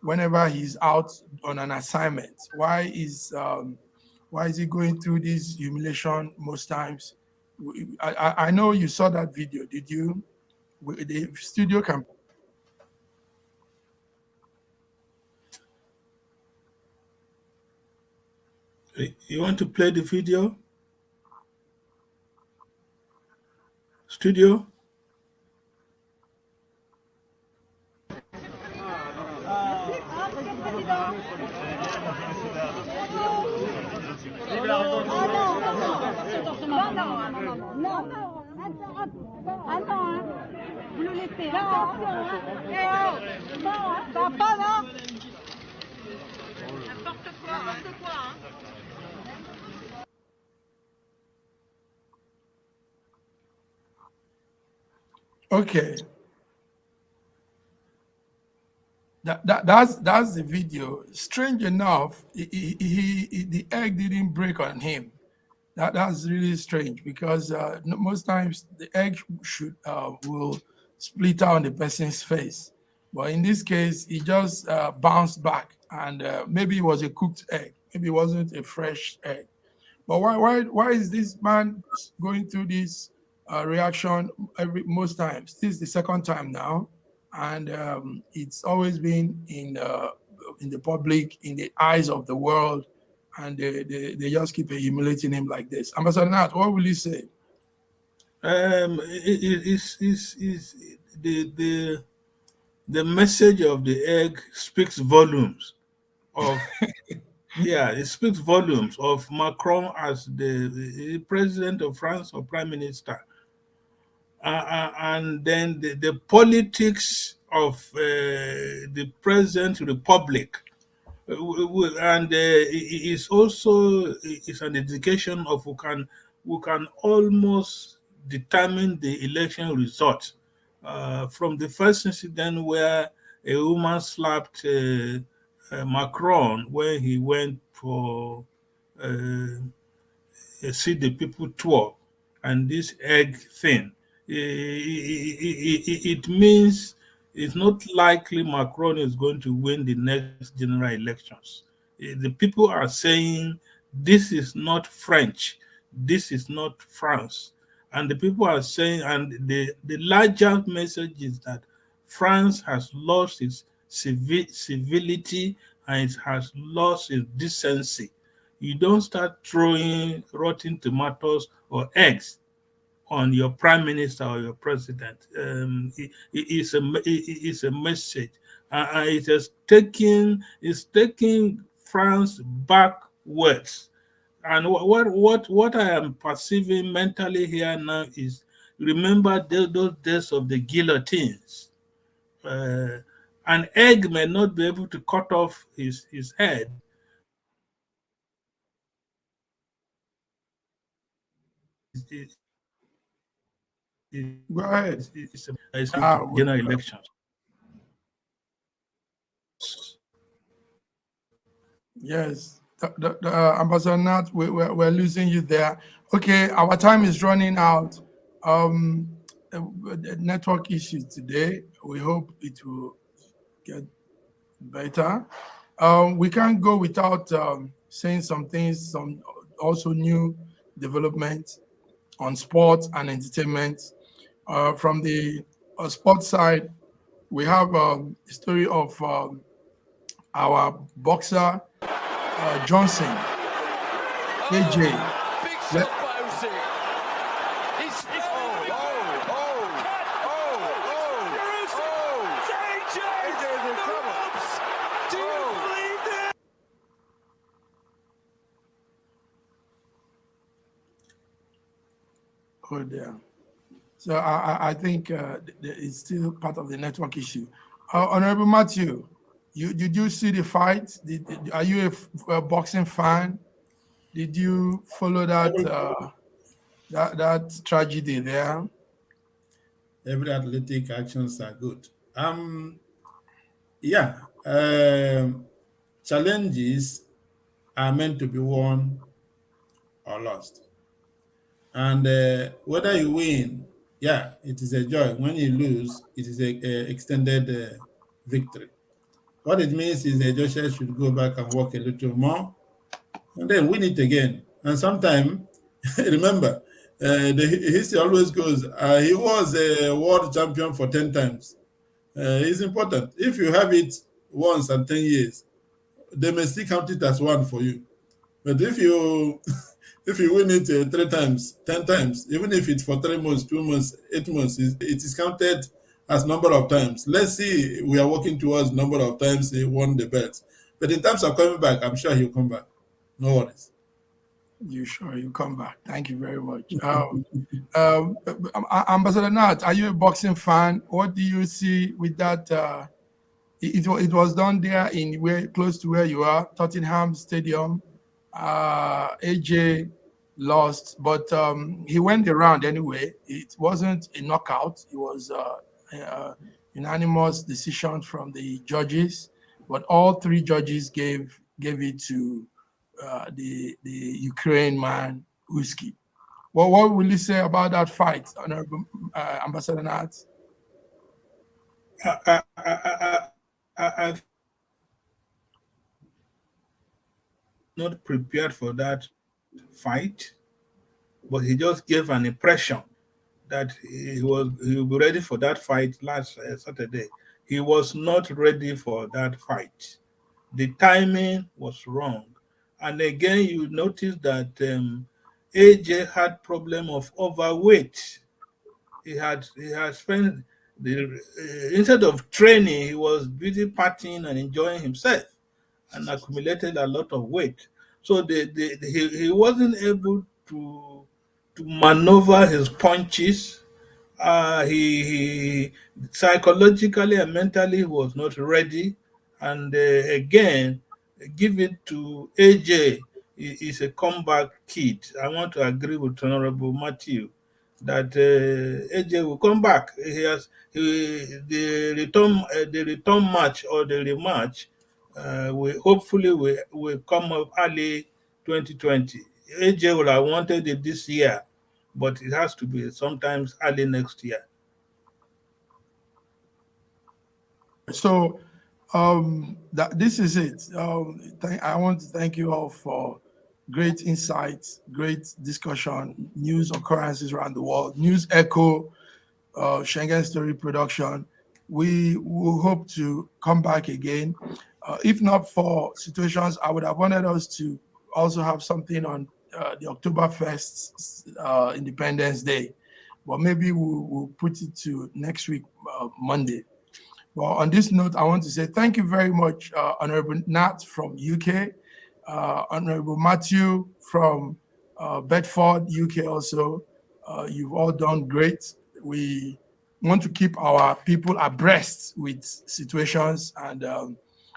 whenever he's out on an assignment? Why is he going through this humiliation most times? I know you saw that video. Did you? The studio can. You want to play the video? Studio? Okay. That's the video. Strange enough, the egg didn't break on him. That's really strange, because most times the egg will split out on the person's face, but in this case, it just bounced back, and maybe it was a cooked egg. Maybe it wasn't a fresh egg. But why is this man going through this reaction most times? This is the second time now, and it's always been in the public, in the eyes of the world, and they just keep humiliating him like this. Ambassador Nat, what will you say? The message of the egg speaks volumes of Yeah, it speaks volumes of Macron as the president of France or prime minister. And then the politics of the present republic. And it's also it's an indication of who can almost determine the election result. From the first incident where a woman slapped Macron when he went for uh, see the people tour and this egg thing. It means it's not likely Macron is going to win the next general elections. The people are saying this is not French, this is not France. And the people are saying, and the larger message is that France has lost its civility and it has lost its decency. You don't start throwing rotten tomatoes or eggs on your prime minister or your president. It's a message. It's taking France backwards. And what I am perceiving mentally here now is remember those days of the guillotines. An egg may not be able to cut off his head, Go ahead. it's Uh, general elections. yes, Ambassador Nat, we're losing you there. Okay, our time is running out. Network issues today. We hope it will get better. We can't go without saying some things, some also new developments on sports and entertainment. From the sports side, we have a story of our boxer Johnson, AJ. Let- Oh dear. So I think it's still part of the network issue. Honorable Matthew, did you see the fight? Are you a boxing fan? Did you follow that tragedy there? Every athletic actions are good. Yeah. Challenges are meant to be won or lost. And whether you win, yeah, it is a joy. When you lose, it is a extended victory. What it means is that Joshua should go back and work a little more and then win it again. And sometimes, remember, the history always goes, he was a world champion for 10 times. It's important. If you have it once and 10 years, they may still count it as one for you. But if you if you win it 3 times, 10 times, even if it's for 3 months, 2 months, 8 months, it is counted as number of times. Let's see, we are working towards number of times he won the belt. But in terms of coming back, I'm sure he'll come back. No worries. You sure you come back? Thank you very much. Ambassador Nat, are you a boxing fan? What do you see with that? It was done there close to where you are, Tottenham Stadium. AJ lost, but he went the round anyway. It wasn't a knockout. It was a unanimous decision from the judges, but all 3 judges gave it to the Ukraine man, Usyk. Well, what will you say about that fight, Honorable Ambassador Nat? I'm not prepared for that fight, but he just gave an impression that he will be ready for that fight last Saturday. He was not ready for that fight. The timing was wrong. And again, you notice that AJ had problem of overweight. He had spent instead of training, he was busy partying and enjoying himself. and accumulated a lot of weight. So he wasn't able to maneuver his punches. He psychologically and mentally was not ready. And again, give it to AJ. He is a comeback kid. I want to agree with Honorable Matthew that AJ will come back. The return match or the rematch will come up early 2020. AJ will have wanted it this year, but it has to be sometimes early next year. So this is it. I want to thank you all for great insights, great discussion, news occurrences around the world, News Echo, Schengen Story Production. We will hope to come back again. If not for situations, I would have wanted us to also have something on the October 1st Independence Day, but maybe we'll put it to next week, Monday. Well, on this note, I want to say thank you very much, Honorable Nat from UK, Honorable Matthew from Bedford, UK also. You've all done great. We want to keep our people abreast with situations and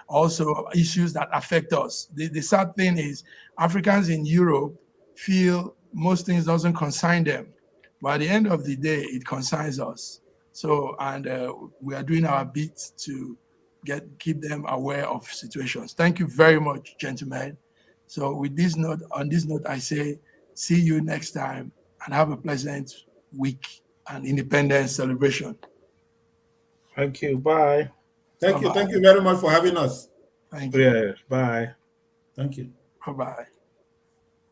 also issues that affect us. The sad thing is Africans in Europe feel most things doesn't consign them. But at the end of the day, it concerns us. So, and we are doing our bit to keep them aware of situations. Thank you very much, gentlemen. So with this note, on this note, I say, see you next time and have a pleasant week and independence celebration. Thank you. Bye. Thank you. Thank you very much for having us. Thank you. Yes. Bye. Thank you. Bye-bye.